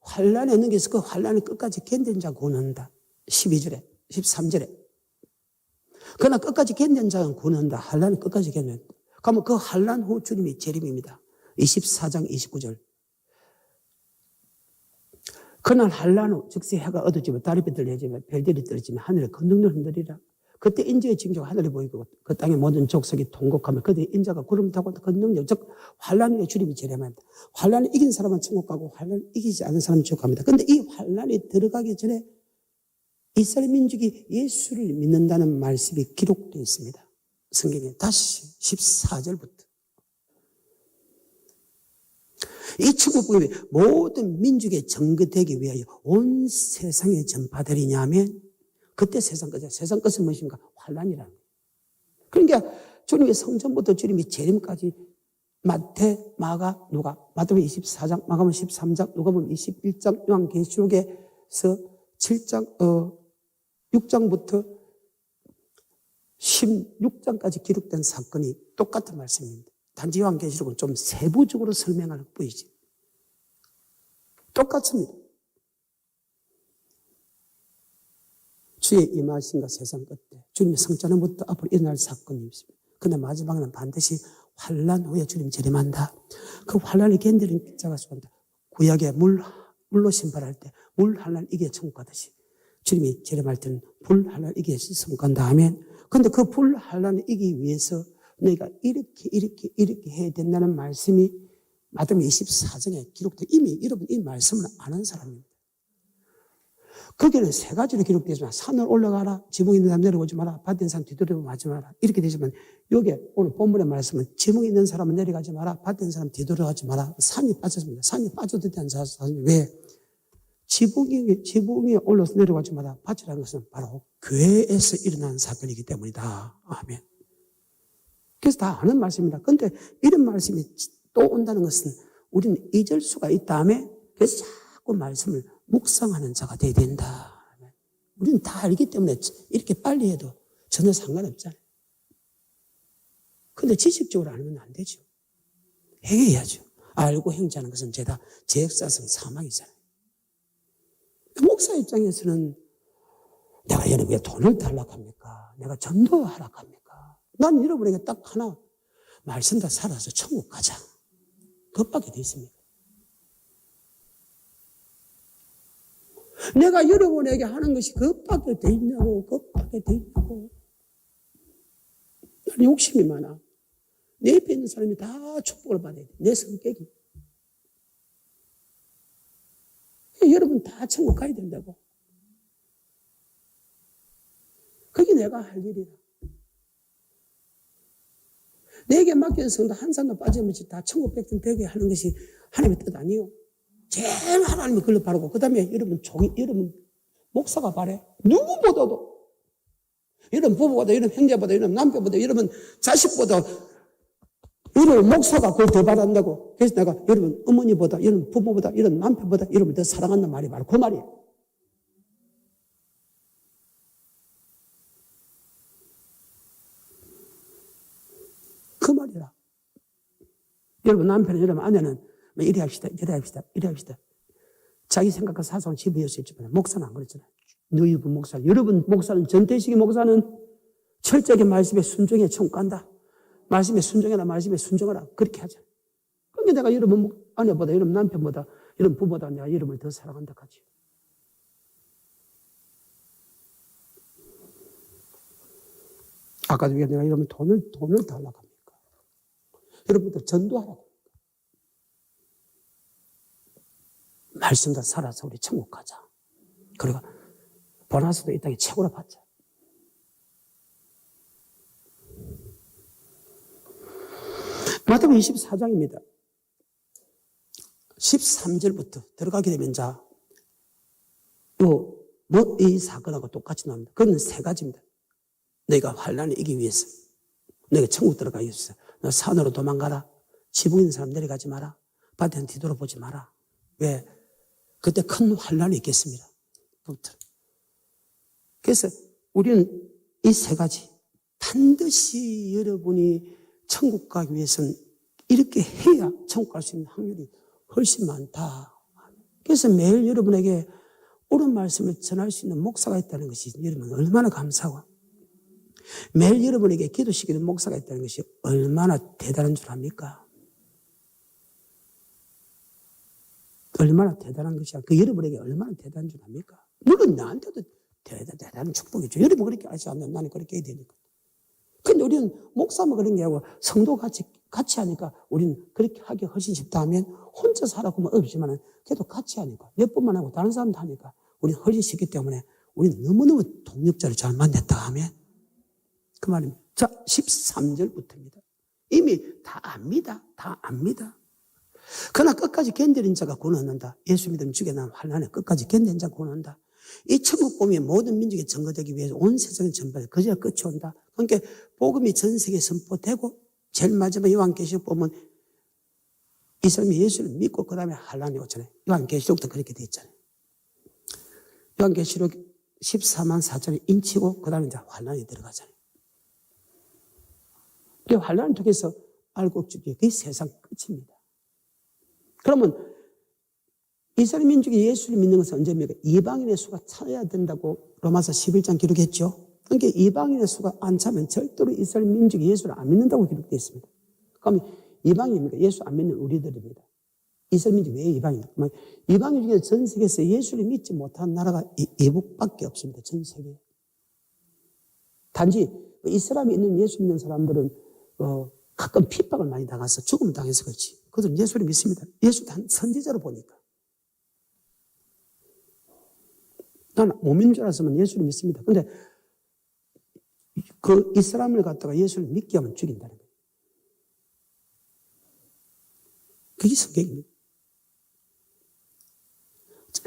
환난에 넘겨서 그 환난을 끝까지 견딘 자 구원한다. 12절에 13절에 그러나 끝까지 견딘 자는 구원한다. 환난을 끝까지 견딘다. 그러면 그 환난 후 주님이 재림입니다. 24장 29절 그날 환난 후 즉시 해가 어두워지며 달이 비틀어지며 별들이 떨어지며 하늘에 건능을 흔들리라. 그때 인자의 징조가 하늘에 보이고 그 땅의 모든 족속이 통곡하며 그들의 인자가 구름 타고 그 능력 즉 환난 후에 주님이 재림합니다. 환난을 이긴 사람은 천국 가고 환난을 이기지 않은 사람은 지옥 갑니다. 그런데 이 환난이 들어가기 전에 이스라엘 민족이 예수를 믿는다는 말씀이 기록되어 있습니다. 성경에 다시 14절부터 이 천국복음이 모든 민족에 전거되기 위하여 온 세상에 전파되리냐 하면 그때 세상 끝이야. 세상 끝은 무엇입니까? 환난이라는 거예요. 그러니까 주님의 성전부터 주님이 재림까지 마태, 마가, 누가 마태복음 24장, 마가복음 13장, 누가복음 21장, 요한계시록에서 7장 6장부터 16장까지 기록된 사건이 똑같은 말씀입니다. 단지 요한계시록은 좀 세부적으로 설명하는 뿐이지. 똑같습니다. 주의 임하신가 세상 끝에 주님의 성전부터 앞으로 일어날 사건이 있습니다. 그런데 마지막에는 반드시 환난 후에 주님 재림한다. 그 환난을 견디는 자가 수한다. 구약에 물로 심판할 때 물 환난 이기에 천국 가듯이 주님이 재림할 때는 불 환난 이기에 천국 간다 하면 그런데 그 불 환난을 이기기 위해서 너희가 이렇게 해야 된다는 말씀이 마태복음 24장에 기록돼 이미 여러분 이 말씀을 아는 사람입니다. 거기는 세 가지로 기록되어 있지만 산을 올라가라, 지붕에 있는 사람 내려오지 마라, 밭에 있는 사람 뒤돌아보지 하지 마라 이렇게 되지만 여기에 오늘 본문의 말씀은 지붕에 있는 사람은 내려가지 마라, 밭에 있는 사람 뒤돌아가지 마라. 산이 빠졌습니다. 산이 빠져도 되는 사람이 왜? 지붕에 올라서 내려가지 마라. 밭이라는 것은 바로 교회에서 일어나는 사건이기 때문이다. 아멘. 그래서 다 아는 말씀입니다. 그런데 이런 말씀이 또 온다는 것은 우리는 잊을 수가 있다며 그래서 자꾸 말씀을 묵상하는 자가 되어야 된다. 우리는 다 알기 때문에 이렇게 빨리 해도 전혀 상관없잖아요. 그런데 지식적으로 알면 안 되죠. 행해야죠. 알고 행하는 것은 죄다 죄역사성 사망이잖아요. 목사 입장에서는 내가 여러분 왜 돈을 달라합니까? 내가 전도 하락합니까? 난 여러분에게 딱 하나 말씀 다 살아서 천국 가자. 그것밖에 돼 있습니다. 내가 여러분에게 하는 것이 그것밖에 돼 있냐고, 그것밖에 돼 있냐고. 나는 욕심이 많아. 내 옆에 있는 사람이 다 축복을 받아야 돼. 내 성격이. 여러분 다 천국 가야 된다고. 그게 내가 할 일이라. 내게 맡겨진 성도 한 사람도 빠짐없이 다 천국 백성 되게 하는 것이 하나님의 뜻 아니에요. 제일 하나님이 그걸 바라고 그 다음에 여러분 목사가 바래. 누구보다도 여러분 부부보다 여러분 형제보다 여러분 남편보다 여러분 자식보다 여러분 목사가 그걸 더 바란다고. 그래서 내가 여러분 어머니보다 여러분 부부보다 여러분 남편보다 여러분 더 사랑한다는 말이 바로 그 말이에요. 그 말이라. 여러분 남편은 여러분 아내는 이래 합시다. 자기 생각과 사상을 집어넣을 수 있지만 목사는 안 그렇잖아요. 너희 부 목사, 여러분 목사는 전태식의 목사는 철저하게 말씀에 순종해 천국 간다. 말씀에 순종해라, 말씀에 순종하라. 그렇게 하자. 그러니까 내가 여러분 아내보다, 여러분 남편보다, 여러분 부부보다 내가 여러분을 더 사랑한다 하지. 아까도 왜 내가 여러분 돈을 달라고 합니까? 여러분들 전도하라고. 말씀 다 살아서 우리 천국 가자. 그리고 보너스도 이 땅에 최고로 받자. 마태복음 24장입니다. 13절부터 들어가게 되면 이 사건하고 똑같이 나옵니다. 그건 세 가지입니다. 너희가 환난을 이기기 위해서, 너희가 천국 들어가기 위해서, 너 산으로 도망가라. 지붕 있는 사람 내려가지 마라. 밭에는 뒤돌아보지 마라. 왜? 그때 큰 환난이 있겠습니다. 그래서 우리는 이 세 가지 반드시 여러분이 천국 가기 위해서는 이렇게 해야 천국 갈 수 있는 확률이 훨씬 많다. 그래서 매일 여러분에게 옳은 말씀을 전할 수 있는 목사가 있다는 것이 여러분 얼마나 감사하고, 매일 여러분에게 기도시키는 목사가 있다는 것이 얼마나 대단한 줄 압니까? 얼마나 대단한 것이야. 그 여러분에게 얼마나 대단한 줄 압니까? 물론 나한테도 대단한 축복이죠. 여러분 그렇게 하지 않으면 나는 그렇게 해야 되니까. 근데 우리는 목사만 그런 게 아니고 성도 같이 하니까 우리는 그렇게 하기 훨씬 쉽다 하면, 혼자 살아고 뭐 어렵지만은 그래도 같이 하니까, 몇 번만 하고 다른 사람도 하니까 우리는 훨씬 쉽기 때문에 우리는 너무너무 동력자를 잘 만났다 하면 그 말입니다. 자, 13절부터입니다. 이미 다 압니다. 다 압니다. 그러나 끝까지 견디는 자가 구원 얻는다. 예수 믿음 죽여난 환난에 끝까지 견디는 자가 구원 얻는다. 이 천국 복음이 모든 민족에 전거되기 위해서 온 세상에 전파돼 그제야 끝이 온다. 그러니까 복음이 전 세계에 선포되고 제일 마지막 요한계시록 보면 이 사람이 예수를 믿고 그 다음에 환난이 오잖아요. 요한계시록도 그렇게 돼 있잖아요. 요한계시록 14만 4천을 인치고 그 다음에 이제 환난이 들어가잖아요. 그 환난을 통해서 알고 죽게 그게 세상 끝입니다. 그러면 이스라엘 민족이 예수를 믿는 것은 언제입니까? 이방인의 수가 차야 된다고 로마서 11장 기록했죠. 그러니까 이방인의 수가 안 차면 절대로 이스라엘 민족이 예수를 안 믿는다고 기록되어 있습니다. 그럼 이방인입니까? 예수 안 믿는 우리들입니다. 이스라엘 민족이 왜 이방인입니까? 이방인 중에 전 세계에서 예수를 믿지 못한 나라가 이북밖에 없습니다. 전 세계에. 단지 이스라엘에 있는 예수 믿는 사람들은 가끔 핍박을 많이 당해서 죽음을 당해서 그렇지. 그들은 예수를 믿습니다. 예수 선지자로 보니까. 나는 못 믿는 줄 알았으면 예수를 믿습니다. 그런데 그 이스라엘을 갖다가 예수를 믿게 하면 죽인다는 거예요. 그게 성경입니다.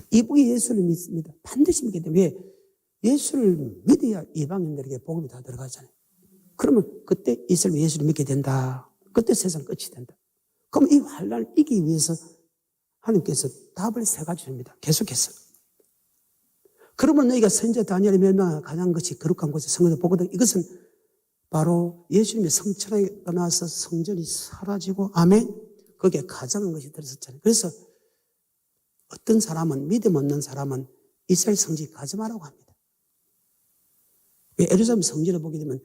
이북이 예수를 믿습니다. 반드시 믿게 돼요. 왜? 예수를 믿어야 이방인들에게 복음이 다 들어가잖아요. 그러면 그때 이스라엘 예수를 믿게 된다. 그때 세상 끝이 된다. 그럼 이 환난을 이기기 위해서 하나님께서 답을 세 가지 줍니다. 계속해서. 그러면 너희가 선지자 다니엘이 멸망한 가장 것이 거룩한 곳에 성전을 보거든. 이것은 바로 예수님의 성천하게 떠나서 성전이 사라지고, 아멘. 거기에 가장한 것이 들었었잖아요. 그래서 어떤 사람은, 믿음 없는 사람은 이스라엘 성지 가지 말라고 합니다. 왜? 예루살렘 성전을 보게 되면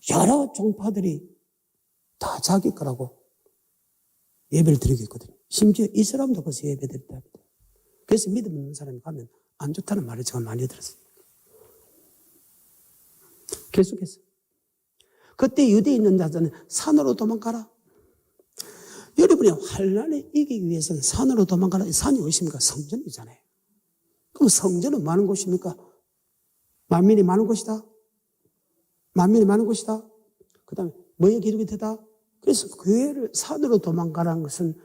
여러 종파들이 다 자기 거라고 예배를 드리고 있거든요. 심지어 이 사람도 벌써 예배 드린다 합니다. 그래서 믿음 없는 사람이 가면 안 좋다는 말을 제가 많이 들었어요. 계속해서. 그때 유대에 있는 자들은 산으로 도망가라. 여러분이 환난을 이기기 위해서는 산으로 도망가라. 산이 어디십니까? 성전이잖아요. 그럼 성전은 많은 곳입니까? 만민이 많은 곳이다. 만민이 많은 곳이다. 그 다음에 뭐에 기록이 되다. 그래서 교회를 산으로 도망가라는 것은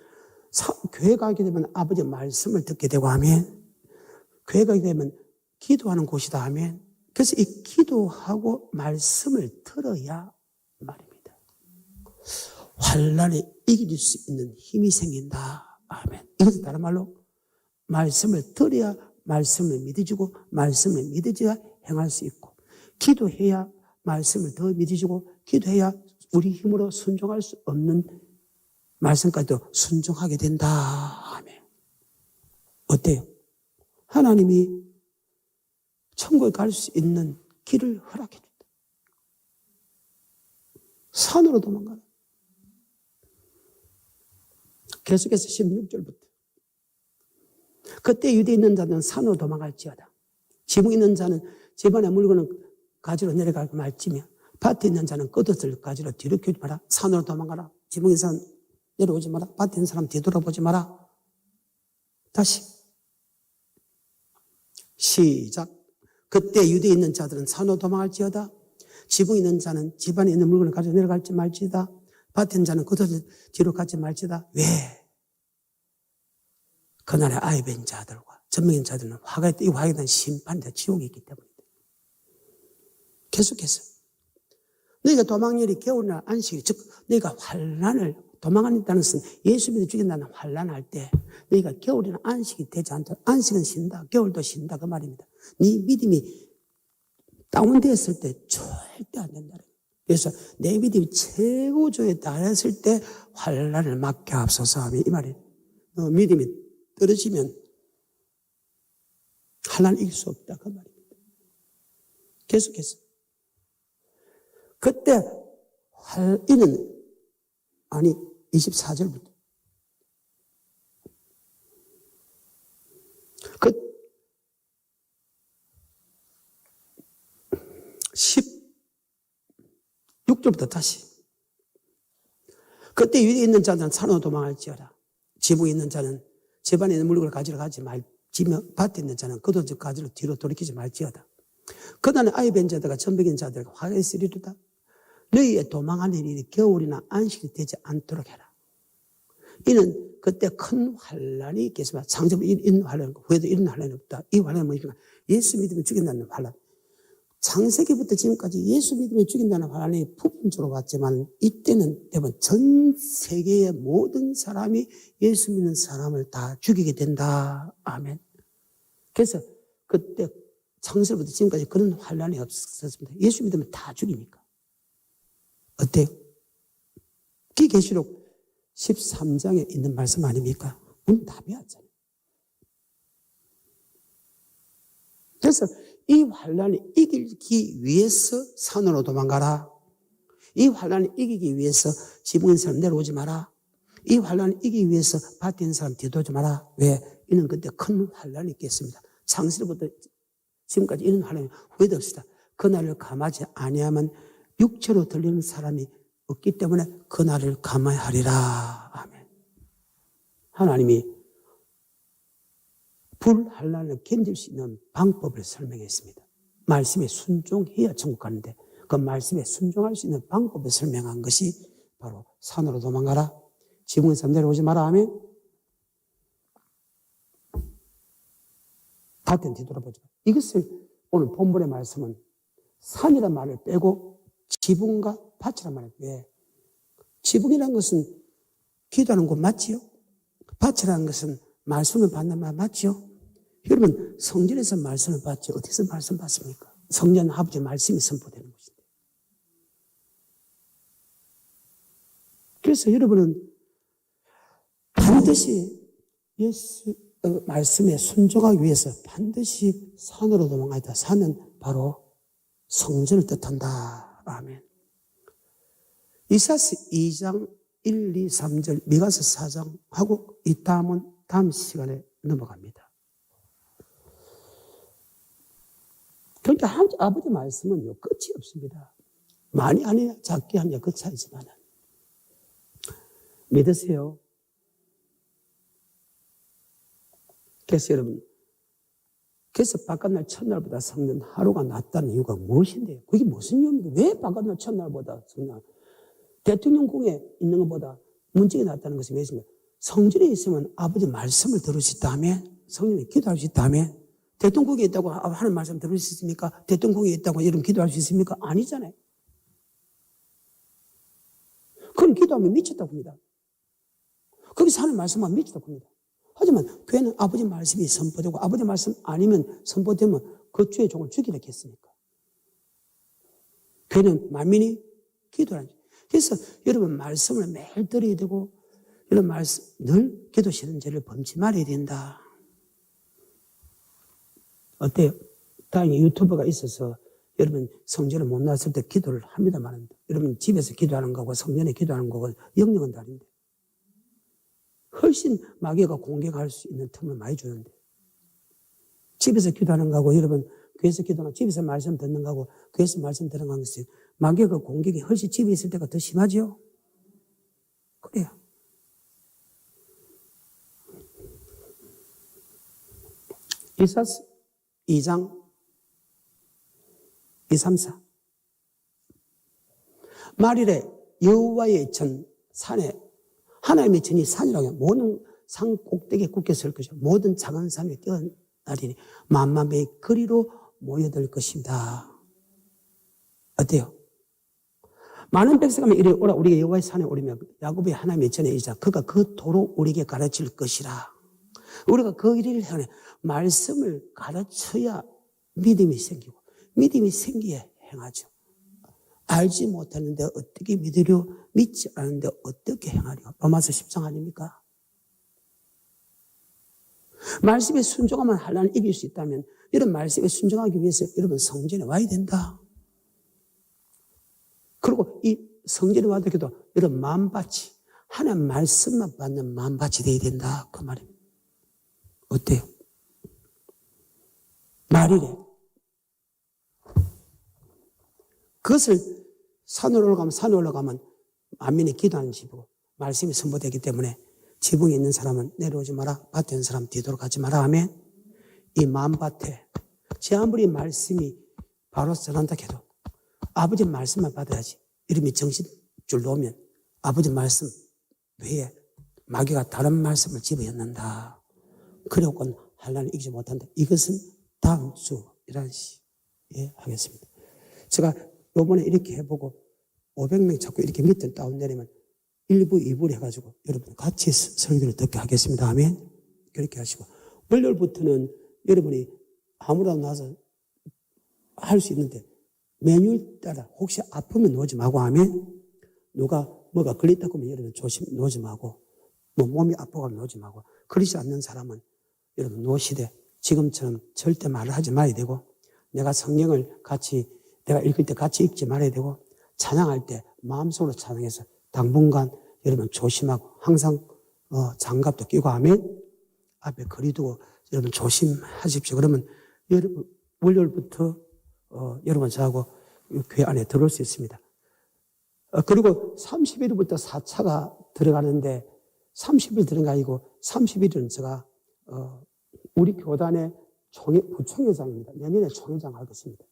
교회 가게 되면 아버지의 말씀을 듣게 되고 하면, 교회 가게 되면 기도하는 곳이다 하면, 그래서 이 기도하고 말씀을 들어야 말입니다. 환난을 이길 수 있는 힘이 생긴다. 아멘. 이것은 다른 말로 말씀을 들어야 말씀을 믿어지고, 말씀을 믿어져야 행할 수 있고, 기도해야 말씀을 더 믿어지고, 기도해야 우리 힘으로 순종할 수 없는 말씀까지도 순종하게 된다. 아멘. 어때요? 하나님이 천국에 갈 수 있는 길을 허락해 준다. 산으로 도망가라. 계속해서 16절부터. 그때 유대에 있는 자는 산으로 도망갈지어다. 지붕에 있는 자는 집안의 물건을 가지러 내려가고 말지며, 밭에 있는 자는 겉옷을 가지러 뒤로 켜지 마라. 산으로 도망가라. 지붕에 있는 사람 내려오지 마라. 밭에 있는 사람 뒤돌아보지 마라. 다시. 시작. 그때 유대에 있는 자들은 산으로 도망할지어다. 지붕에 있는 자는 집안에 있는 물건을 가지러 내려갈지 말지다. 밭에 있는 자는 겉옷을 뒤로 가지 말지다. 왜? 그날에 아이벤 자들과 전명인 자들은 화가 있다. 이 화에 대한 심판이다. 지옥이 있기 때문이다. 계속해서. 너희가 도망일이 겨울날 안식일, 즉 너희가 환난을 도망한다는 것은 예수 믿어 죽인다는 환난할 때 너희가 겨울에는 안식이 되지 않도록, 안식은 쉰다, 겨울도 쉰다 그 말입니다. 네 믿음이 다운되었을 때 절대 안 된다. 그래서 내 믿음이 최고조에 달했을 때 환난을 막게 하옵소서 하면 이 말이에요. 믿음이 떨어지면 하나님을 이길 수 없다 그 말입니다. 계속해서 그때 이는 24절부터 그 16절부터 다시 그때 위에 있는 자는 산으로 도망할지어라. 지붕에 있는 자는 집안에 있는 물건을 가지러 가지 말지며 밭에 있는 자는 그도 가지러 뒤로 돌이키지 말지어다. 그날은 아이 벤 자들과 전백인 자들과 화가 있으리로다. 너희의 도망하는 일이 겨울이나 안식이 되지 않도록 해라. 이는 그때 큰 환란이 있겠습니다. 장점은 이런 환란, 후에도 이런 환란이 없다. 이 환란은 뭐니까 예수 믿으면 죽인다는 환란. 창세기부터 지금까지 예수 믿으면 죽인다는 환란이 부분적으로 왔지만 이때는 대부분 전 세계의 모든 사람이 예수 믿는 사람을 다 죽이게 된다. 아멘. 그래서 그때 창세기부터 지금까지 그런 환란이 없었습니다. 예수 믿으면 다 죽이니까. 어때요? 그 계시록 13장에 있는 말씀 아닙니까? 우리는 다 배웠잖아요. 그래서 이 환란을 이기기 위해서 산으로 도망가라. 이 환란을 이기기 위해서 지붕에 있는 사람 내려오지 마라. 이 환란을 이기기 위해서 밭에 있는 사람 뒤돌지 마라. 왜? 이는 그때 큰 환란이 있겠습니다. 창세기부터 지금까지 이런 환란이 후회도 없습니다. 그날을 감하지 아니하면 육체로 들리는 사람이 없기 때문에 그날을 감화하리라. 아멘. 하나님이 불환란을 견딜 수 있는 방법을 설명했습니다. 말씀에 순종해야 천국 가는데 그 말씀에 순종할 수 있는 방법을 설명한 것이 바로 산으로 도망가라. 지붕에서 내려오지 마라. 아멘. 밭은 뒤돌아보지 마라. 이것을 오늘 본문의 말씀은 산이라는 말을 빼고 지붕과 밭이란 말이에요. 왜? 지붕이라는 것은 기도하는 곳 맞지요? 밭이라는 것은 말씀을 받는 말 맞지요? 여러분 성전에서 말씀을 받지 어디서 말씀 받습니까? 성전 아버지 말씀이 선포되는 것인데. 그래서 여러분은 반드시 예수 말씀에 순종하기 위해서 반드시 산으로 도망가야 돼. 산은 바로 성전을 뜻한다. 아멘. 이사야서 2장 1, 2, 3절, 미가서 4장 하고 이 다음은 다음 시간에 넘어갑니다. 그러니까 아버지 말씀은요 끝이 없습니다. 많이 아니냐 작게 하냐 그 차이지만 믿으세요. 그래서 여러분, 그래서 바깥날 첫날보다 성전 하루가 낫다는 이유가 무엇인데요? 그게 무슨 이유입니까? 왜 바깥날 첫날보다 성전, 대통령궁에 있는 것보다 문책이 낫다는 것이 무엇입니까? 성전에 있으면 아버지 말씀을 들을 수 있다면, 성령이 기도할 수 있다면, 대통령궁에 있다고 하는 말씀 들을 수 있습니까? 대통령궁에 있다고 여러분 기도할 수 있습니까? 아니잖아요. 그럼 기도하면 미쳤다고 합니다. 거기서 하는 말씀만 미쳤다고 합니다. 하지만 교회는 아버지 말씀이 선포되고 아버지 말씀 아니면 선포되면 그 주의 종을 죽이라 했습니까? 교회는 만민이 기도하는. 그래서 여러분 말씀을 매일 들어야 되고 이런 말씀 늘 기도 싫은 죄를 범치 말아야 된다. 어때요? 다행히 유튜브가 있어서 여러분 성전을 못 나왔을 때 기도를 합니다만 여러분 집에서 기도하는 거고 성전에 기도하는 거고 영역은 다른데 훨씬 마귀가 공격할 수 있는 틈을 많이 주는데 집에서 기도하는 거하고 여러분 교회에서 기도하는 집에서 말씀 듣는 거하고 교회에서 말씀 듣는 것이 마귀가 공격이 훨씬 집에 있을 때가 더 심하죠. 그래요. 이사야서 2장 2, 3, 4 말일에 여호와의 전 산에 하나님의 전이 산이라고 해요. 모든 산 꼭대기에 굳게 설 것이고 모든 작은 산에 뛰어나리니 만만의 거리로 모여들 것입니다. 어때요? 많은 백성이 이리 오라 우리가 여호와의 산에 오르며 야곱의 하나님의 전에 이자 그가 그 도로 우리에게 가르칠 것이라. 우리가 그 일을 하네 말씀을 가르쳐야 믿음이 생기고 믿음이 생기야 행하죠. 알지 못하는데 어떻게 믿으려 믿지 않는데 어떻게 행하려. 로마서 10장 아닙니까? 말씀에 순종하면 환난을 이길 수 있다면 이런 말씀에 순종하기 위해서 여러분 성전에 와야 된다. 그리고 이 성전에 와도 여러분 마음밭이 하나님 말씀만 받는 마음밭이 돼야 된다. 그 말입니다. 어때요? 말이래. 그것을 산으로 올라가면 만민이 기도하는 집이고 말씀이 선포되기 때문에 지붕에 있는 사람은 내려오지 마라. 밭에 있는 사람 뒤돌아가지 마라 하면 이 마음밭에 제 아무리 말씀이 바로 전한다 해도 아버지 말씀만 받아야지. 이름이 정신줄 놓으면 아버지 말씀 외에 마귀가 다른 말씀을 집어넣는다. 그래갖고는 환난을 이기지 못한다. 이것은 다음 주이란 시에 하겠습니다. 제가 요번에 이렇게 해보고 500명 자꾸 이렇게 밑을 다운내리면 1부, 2부를 해가지고 여러분 같이 설교를 듣게 하겠습니다. 아멘. 그렇게 하시고 월요일부터는 여러분이 아무나 나와서 할 수 있는데 메뉴에 따라 혹시 아프면 놓지 마고 하면 누가 뭐가 걸렸다고 하면 여러분 조심 놓지 마고 뭐 몸이 아프고 놓지 마고 그러지 않는 사람은 여러분 놓으시되 지금처럼 절대 말을 하지 말아야 되고 내가 성경을 같이 내가 읽을 때 같이 읽지 말아야 되고 찬양할 때 마음속으로 찬양해서 당분간 여러분 조심하고 항상 장갑도 끼고 하면 앞에 거리두고 여러분 조심하십시오. 그러면 여러분 월요일부터 여러분 저하고 교회 안에 들어올 수 있습니다. 그리고 30일부터 4차가 들어가는데 30일 들어간 게 아니고 30일은 제가 우리 교단의 부총회장입니다. 내년에 총회장 하겠습니다.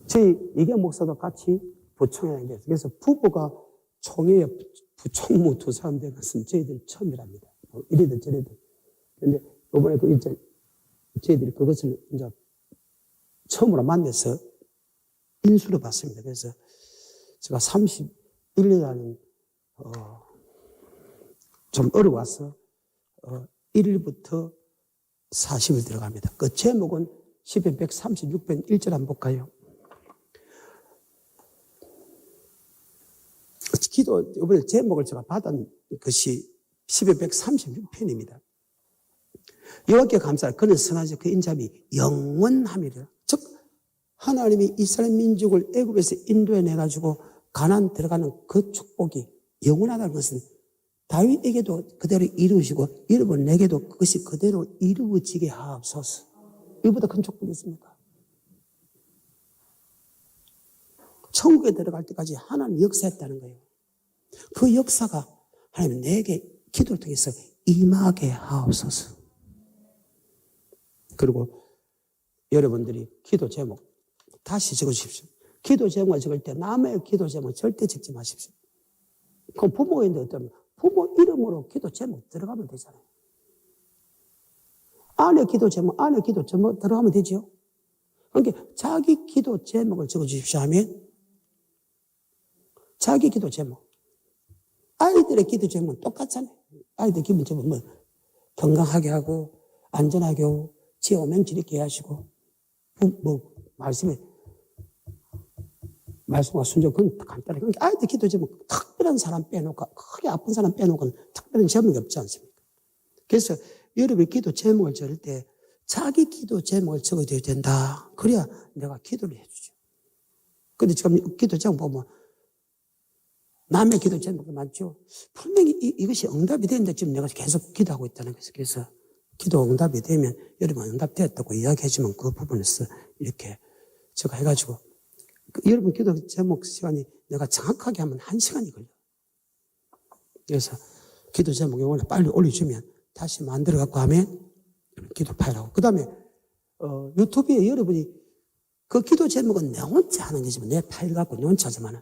저희 이경 목사도 같이 부총회장이 됐어요. 그래서 부부가 총회에 부총무 두 사람 된 것은 저희들 처음이랍니다. 이래도 저래도. 근데 이번에 저희들이 그것을 이제 처음으로 만나서 인수를 받습니다. 그래서 제가 31일이라는 좀 어려워서 1일부터 40일 들어갑니다. 그 제목은 시편 136편 1절 한번 볼까요? 기도, 이번에 제목을 제가 받은 것이 시편 136편입니다. 여호와께 감사하라. 그는 선하시고 그 인자함이 영원함이라. 즉 하나님이 이스라엘 민족을 애굽에서 인도해내가지고 가나안 들어가는 그 축복이 영원하다는 것은 다윗에게도 그대로 이루시고 여러분 내게도 그것이 그대로 이루어지게 하옵소서. 이보다 큰 축복이 있습니까? 천국에 들어갈 때까지 하나님 역사했다는 거예요. 그 역사가 하나님 내게 기도를 통해서 임하게 하옵소서. 그리고 여러분들이 기도 제목 다시 적어주십시오. 기도 제목을 적을 때 남의 기도 제목 절대 적지 마십시오. 그럼 부모가 있는데 어떠면 부모 이름으로 기도 제목 들어가면 되잖아요. 아내 기도 제목 들어가면 되죠. 그러니까 자기 기도 제목을 적어주십시오 하면 자기 기도 제목. 아이들의 기도 제목은 똑같잖아요. 아이들 기도 제목 뭐 건강하게 하고 안전하게 하고 지오면 지리게 하시고 말씀과 순종 그건 간단하게. 그러니까 아이들 기도 제목 특별한 사람 빼놓고 크게 아픈 사람 빼놓고는 특별한 제목이 없지 않습니까? 그래서 여러분이 기도 제목을 적을 때 자기 기도 제목을 적어야 된다. 그래야 내가 기도를 해주죠. 근데 지금 기도 제목 보면 남의 기도 제목이 많죠. 분명히 이것이 응답이 되는데 지금 내가 계속 기도하고 있다는 거죠. 그래서 기도 응답이 되면 여러분 응답되었다고 이야기해주면 그 부분에서 이렇게 제가 해가지고 여러분 기도 제목 시간이 내가 정확하게 하면 1시간이 걸려요. 그래서 기도 제목 원래 빨리 올려주면 다시 만들어갖고 하면 기도 파일하고 그 다음에 유튜브에 여러분이 그 기도 제목은 내 혼자 하는 거지만 내 파일 갖고 내 혼자 하지만은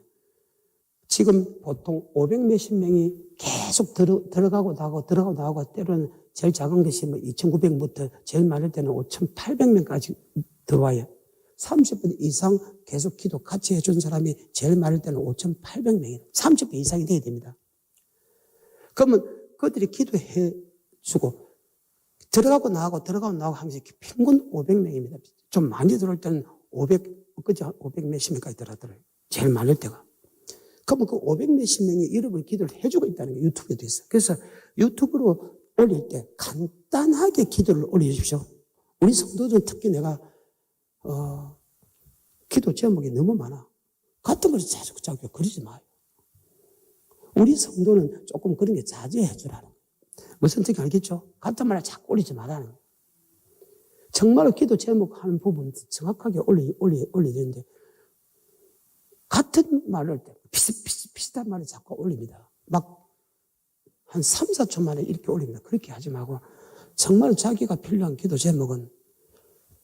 지금 보통 500몇십 명이 계속 들어가고 나오고 때로는 제일 작은 것이 뭐 2,900부터 제일 많을 때는 5,800명까지 들어와요. 30분 이상 계속 기도 같이 해준 사람이 제일 많을 때는 5,800명이에요. 30분 이상이 돼야 됩니다. 그러면 그들이 기도해 주고 들어가고 나가고 하면서 평균 500명입니다. 좀 많이 들어올 때는 500 몇십 명까지 들어가더라고요. 제일 많을 때가. 그러면 그 500 몇십 명이 여러분 기도를 해주고 있다는 게 유튜브에도 있어요. 그래서 유튜브로 올릴 때 간단하게 기도를 올려주십시오. 우리 성도들은 특히 내가 기도 제목이 너무 많아. 같은 걸 자꾸 그러지 마요. 우리 성도는 조금 그런 게 자제해 주라는 거예요. 무슨 뜻인지 알겠죠? 같은 말을 자꾸 올리지 말라는 거예요. 정말로 기도 제목 하는 부분 정확하게 올려야 되는데 같은 말을 할 때 비슷한 말을 자꾸 올립니다. 막 한 3, 4초 만에 이렇게 올립니다. 그렇게 하지 말고 정말 자기가 필요한 기도 제목은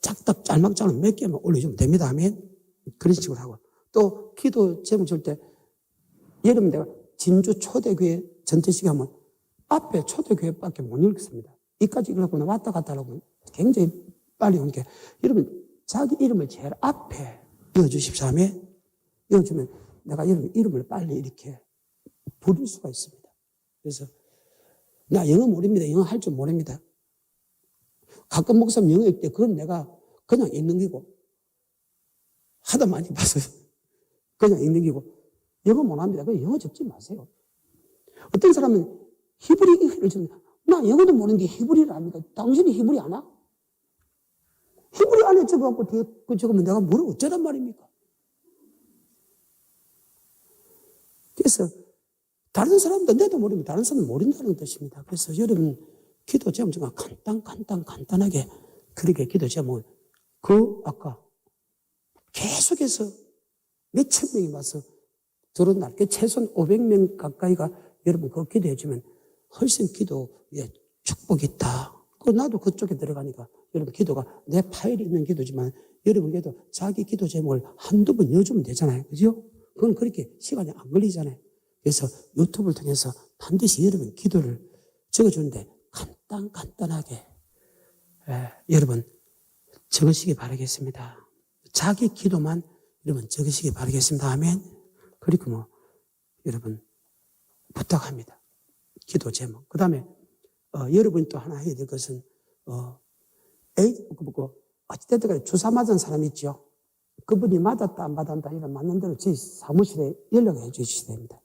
짝딱 짤막짤막 몇 개만 올려주면 됩니다. 아멘. 그런 식으로 하고 또 기도 제목 줄 때 예를 들면 내가 진주 초대교회 전체식 하면 앞에 초대교회밖에 못 읽습니다. 이까지 읽고 왔다 갔다 하고 굉장히 빨리 오니까 여러분 자기 이름을 제일 앞에 읽어주십시오. 아멘. 읽어주면 내가 이름을 빨리 이렇게 부를 수가 있습니다. 그래서 나 영어 모릅니다. 영어 할 줄 모릅니다. 가끔 목사님 영어 읽을 때 그건 내가 그냥 읽는 거고 하다 많이 봤어요. 그냥 읽는 거고 영어 못합니다. 그냥 영어 적지 마세요. 어떤 사람은 히브리어를 적는 나 영어도 모르는데 히브리어를 압니다. 당신이 히브리 아나? 히브리 안에 적어갖고 뒤에 그 적으면 내가 뭘 어쩌란 말입니까? 그래서 다른 사람도 내도 모르면 다른 사람은 모른다는 뜻입니다. 그래서 여러분 기도 제목 정말 간단하게 그렇게 기도 제목을 아까 계속해서 몇천 명이 와서 들어온다. 최소한 500명 가까이가 여러분 그거 기도해 주면 훨씬 기도에 축복이 있다. 나도 그쪽에 들어가니까 여러분 기도가 내 파일이 있는 기도지만 여러분 기도 자기 기도 제목을 한두 번 넣어주면 되잖아요. 그죠? 그건 그렇게 시간이 안 걸리잖아요. 그래서 유튜브를 통해서 반드시 여러분 기도를 적어주는데 간단하게 여러분 적으시기 바라겠습니다. 자기 기도만 여러분 적으시기 바라겠습니다. 아멘. 그리고 여러분 부탁합니다. 기도 제목. 그 다음에 여러분이 또 하나 해야 될 것은 어찌됐든 간에 주사 맞은 사람 있죠. 그분이 맞았다 안 맞았다 이런 맞는 대로 저희 사무실에 연락해 주셔야 됩니다.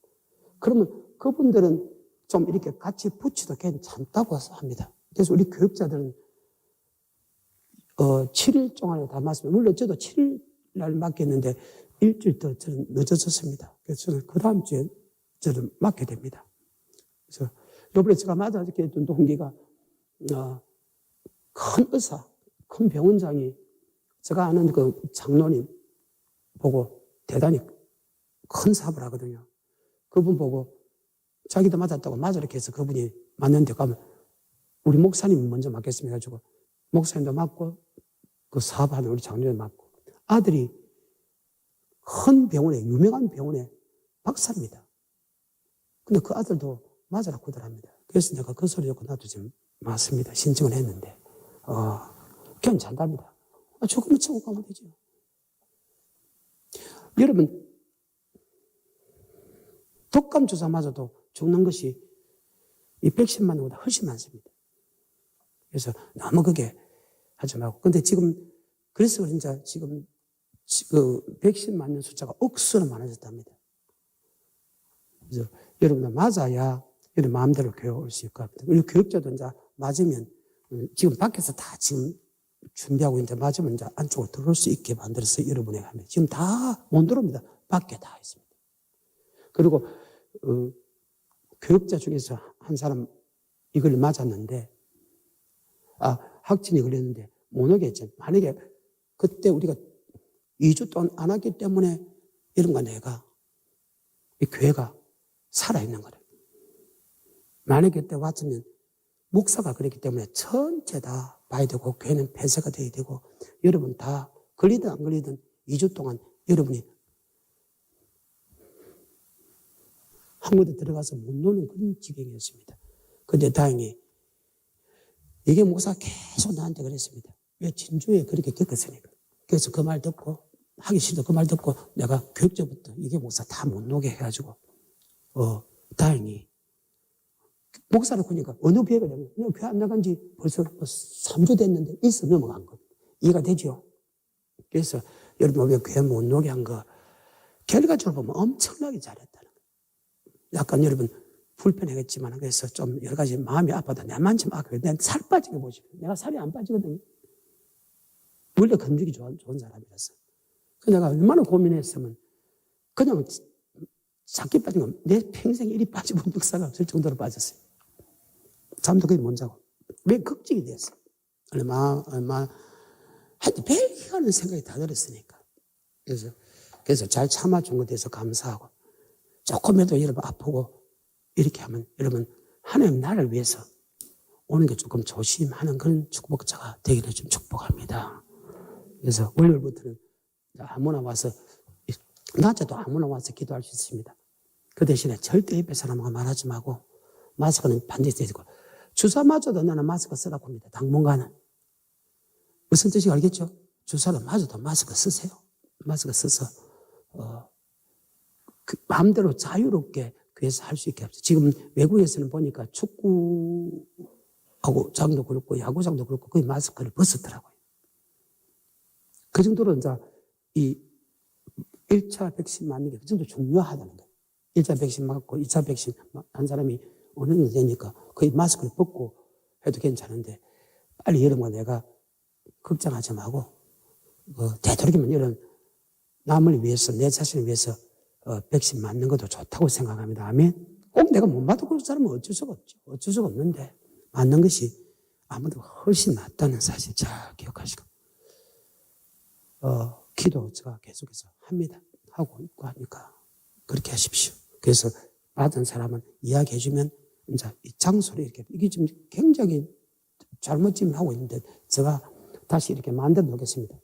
그러면 그분들은 좀 이렇게 같이 붙여도 괜찮다고 합니다. 그래서 우리 교육자들은 7일 동안에 다 맞습니다. 물론 저도 7일 날 맞겠는데 일주일 더 저는 늦어졌습니다. 그래서 저는 그 다음 주에 저는 맞게 됩니다. 그래서 이번에 제가 맞아 이렇게 했던 동기가 큰 의사, 큰 병원장이 제가 아는 그 장로님 보고 대단히 큰 사업을 하거든요. 그분 보고 자기도 맞았다고 맞으라 이렇게 해서 그분이 맞는데 가면 우리 목사님 먼저 맞겠습니다 해가지고 목사님도 맞고 그 사업하는 우리 장로님 맞고 아들이 큰 병원에 유명한 병원에 박사입니다. 근데 그 아들도 맞으라고 하더랍니다. 그래서 내가 그 소리 듣고 나도 지금 맞습니다. 신청을 했는데 괜찮답니다. 조금만 참고 가면 되죠. 여러분 독감 주사 맞아도 죽는 것이 이 백신 맞는 것보다 훨씬 많습니다. 그래서 너무 그게 하지 말고. 근데 지금 그래서 그런지 지금 그 백신 맞는 숫자가 억수로 많아졌답니다. 그래서 여러분들 맞아야 여러분 마음대로 교육 올 수 있을 것 같아요. 우리 교육자도 이제 맞으면 지금 밖에서 다 지금 준비하고 있는데 맞으면 이제 안쪽으로 들어올 수 있게 만들어서 여러분에게 합니다. 지금 다 못 들어옵니다. 밖에 다 있습니다. 그리고 교육자 중에서 한 사람 이걸 맞았는데 확진이 걸렸는데 못 오게 했죠. 만약에 그때 우리가 2주 동안 안 왔기 때문에 여러분과 내가 이 교회가 살아있는 거예요. 만약에 그때 왔으면 목사가 그랬기 때문에 전체 다 봐야 되고 교회는 폐쇄가 돼야 되고 여러분 다 걸리든 안 걸리든 2주 동안 여러분이 한 군데 들어가서 못 노는 그런 지경이었습니다. 그런데 다행히 이게 목사가 계속 나한테 그랬습니다. 왜 진주에 그렇게 겪었으니까. 그래서 그 말 듣고, 하기 싫다 그 말 듣고, 내가 교육자부터 이게 목사 다 못 놓게 해가지고, 다행히. 목사를 보니까 어느 교회가 되면, 교회 안 나간 지 벌써 3주 됐는데, 일서 넘어간 거. 이해가 되죠? 그래서 여러분, 왜 교회 못 놓게 한 거, 결과적으로 보면 엄청나게 잘했다는 거예요. 약간 여러분, 불편하겠지만, 그래서 좀 여러 가지 마음이 아파도 내만 좀 아파요. 내가 살 빠지게 보시면. 내가 살이 안 빠지거든요. 원래 건조기 좋은 사람이라서. 내가 얼마나 고민했으면, 그냥 작게 빠진 거, 내 평생 이리 빠져본 역사가 없을 정도로 빠졌어요. 잠도 거의 못 자고. 왜 걱정이 됐어? 하여튼 별가는 생각이 다 들었으니까. 그래서 잘 참아준 것에 대해서 감사하고, 조금이라도 여러분 아프고, 이렇게 하면 여러분, 하나님 나를 위해서 오는 게 조금 조심하는 그런 축복자가 되기를 좀 축복합니다. 그래서 월요일부터는 아무나 와서, 낮에도 아무나 와서 기도할 수 있습니다. 그 대신에 절대 옆에 사람하고 말하지 말고, 마스크는 반드시 쓰고, 주사마저도 나는 마스크 쓰라고 합니다. 당분간은. 무슨 뜻인지 알겠죠? 주사를 맞아도 마스크 쓰세요. 마스크 써서, 마음대로 자유롭게 교회에서 할 수 있게 합시다. 지금 외국에서는 보니까 축구하고 장도 그렇고 야구장도 그렇고 거의 마스크를 벗었더라고요. 그 정도로 이제 이 1차 백신 맞는 게 그 정도 중요하다는 거예요. 1차 백신 맞고 2차 백신 한 사람이 어느 정도 되니까 거의 마스크를 벗고 해도 괜찮은데 빨리 여러분과 내가 걱정하지 말고 되도록이면 이런 남을 위해서 내 자신을 위해서 백신 맞는 것도 좋다고 생각합니다. 아멘. 꼭 내가 못 맞고 그런 사람은 어쩔 수가 없죠. 어쩔 수가 없는데 맞는 것이 아무도 훨씬 낫다는 사실 잘 기억하시고 기도 제가 계속해서 합니다. 하고 있고 하니까 그렇게 하십시오. 그래서 받은 사람은 이야기해주면 이제 이 장소를 이렇게 이게 지금 굉장히 잘못 지금 하고 있는데 제가 다시 이렇게 만들어 놓겠습니다.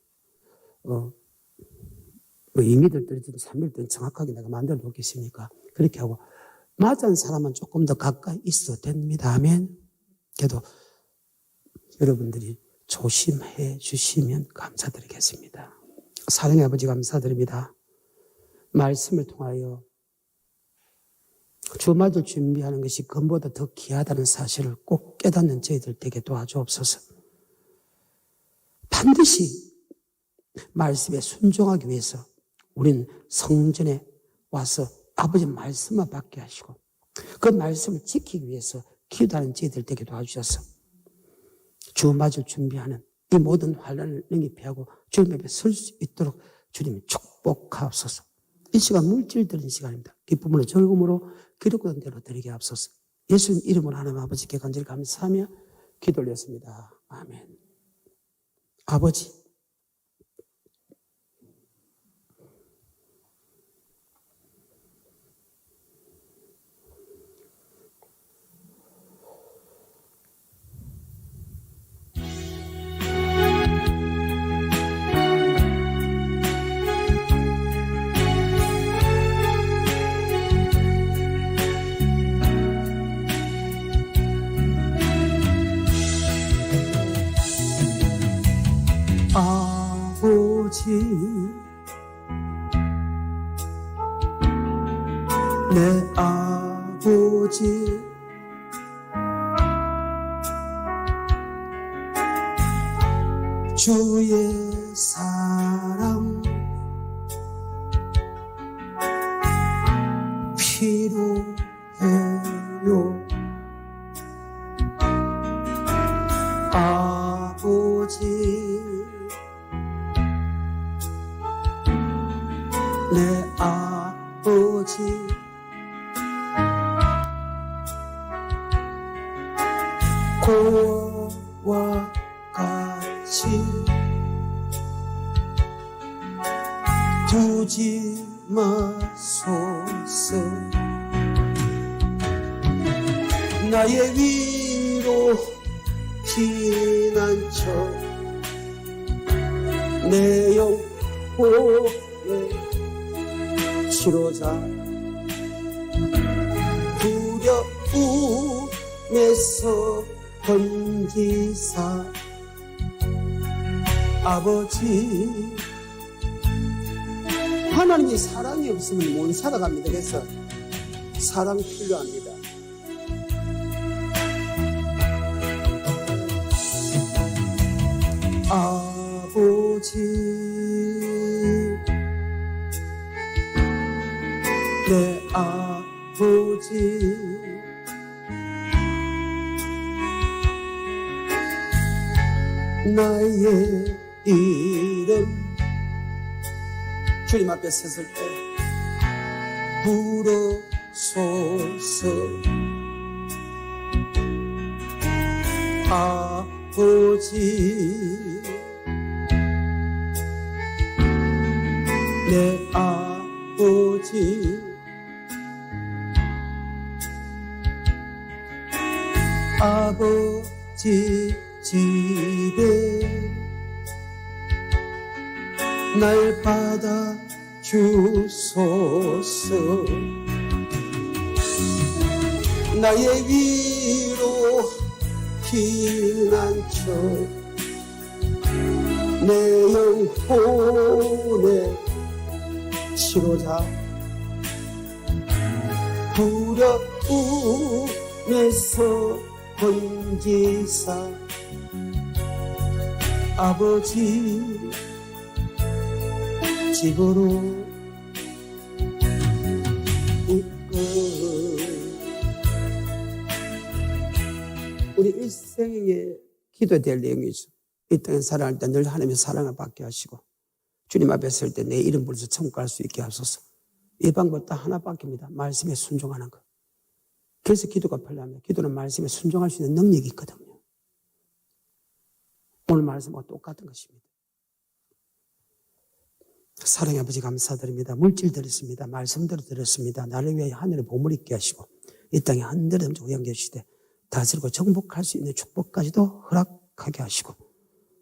2m 떨어지든 3m든 정확하게 내가 만들어 놓겠으니까 그렇게 하고 맞은 사람은 조금 더 가까이 있어도 됩니다. 아멘. 그래도 여러분들이 조심해 주시면 감사드리겠습니다. 사랑의 아버지 감사드립니다. 말씀을 통하여 주말을 준비하는 것이 금보다 더 귀하다는 사실을 꼭 깨닫는 저희들 되게 도와주옵소서. 반드시 말씀에 순종하기 위해서 우리는 성전에 와서 아버지 말씀만 받게 하시고 그 말씀을 지키기 위해서 기도하는 저희들 되게 도와주셔서 주말을 준비하는 이 모든 환난을 능히 피하고 주님 앞에 설 수 있도록 주님이 축복하옵소서. 이 시간 물질 드리는 시간입니다. 기쁨으로 즐거움으로 기록된 대로 드리게 하옵소서. 예수님 이름으로 하나님 아버지께 간절히 감사하며 기도 올렸습니다. 아멘. 아버지, 아버지 내 아버지 주의 사랑 필요해요. 아버지 내 아버지 고와 같이 두지 마소서. 나의 위로 피난처 내 영혼의 치료자 두려움에서 건지사 아버지, 하나님이 사랑이 없으면 못 살아갑니다. 그래서 사랑 필요합니다. 아버지, 내 아버지, 나의 이름 주님 앞에 섰을 때 부르소서. 아버지, 내 아버지, 아버지 집에 날 받아 주소서. 나의 위로 피난처, 내 영혼의 치료자, 두려움에서 건지사. 아버지 집으로 이끌. 우리 일생의 기도될 내용이죠. 이 땅에 살아갈 때 늘 하나님의 사랑을 받게 하시고 주님 앞에 설 때 내 이름 부르서 천국갈 수 있게 하소서. 이 방법 딱 하나밖에입니다. 말씀에 순종하는 것. 그래서 기도가 필요합니다. 기도는 말씀에 순종할 수 있는 능력이 있거든요. 오늘 말씀과 똑같은 것입니다. 사랑의 아버지 감사드립니다. 물질 드렸습니다. 말씀대로 드렸습니다. 나를 위해 하늘의 보물 있게 하시고 이 땅에 한들음 우연 계시되 다스리고 정복할 수 있는 축복까지도 허락하게 하시고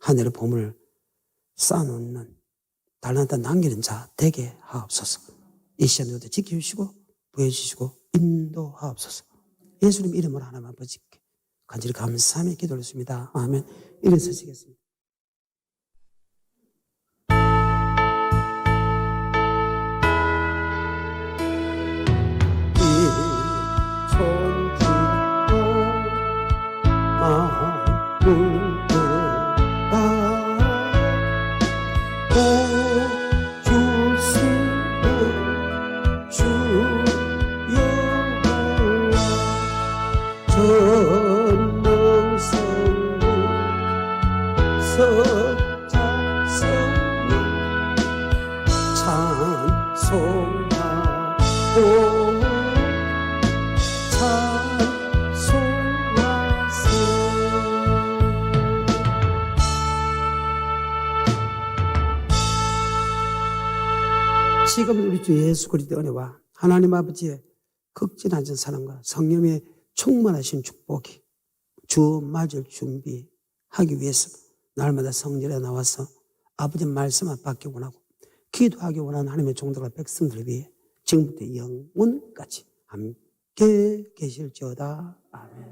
하늘의 보물을 쌓아놓는 달란트 남기는 자 되게 하옵소서. 이 시간에도 지켜주시고 보여주시고 인도하옵소서. 예수님 이름으로 하나님 아버지께 간절히 감사하며 기도했습니다. 아멘. 일어서시겠습니다. 지금 우리 주 예수 그리스도의 은혜와 하나님 아버지의 극진하신 사랑과 성령의 충만하신 축복이 주 맞을 준비하기 위해서 날마다 성전에 나와서 아버지 말씀을 받기 원하고 기도하기 원하는 하나님의 종들과 백성들을 위해 지금부터 영원까지 함께 계실지어다. 아멘.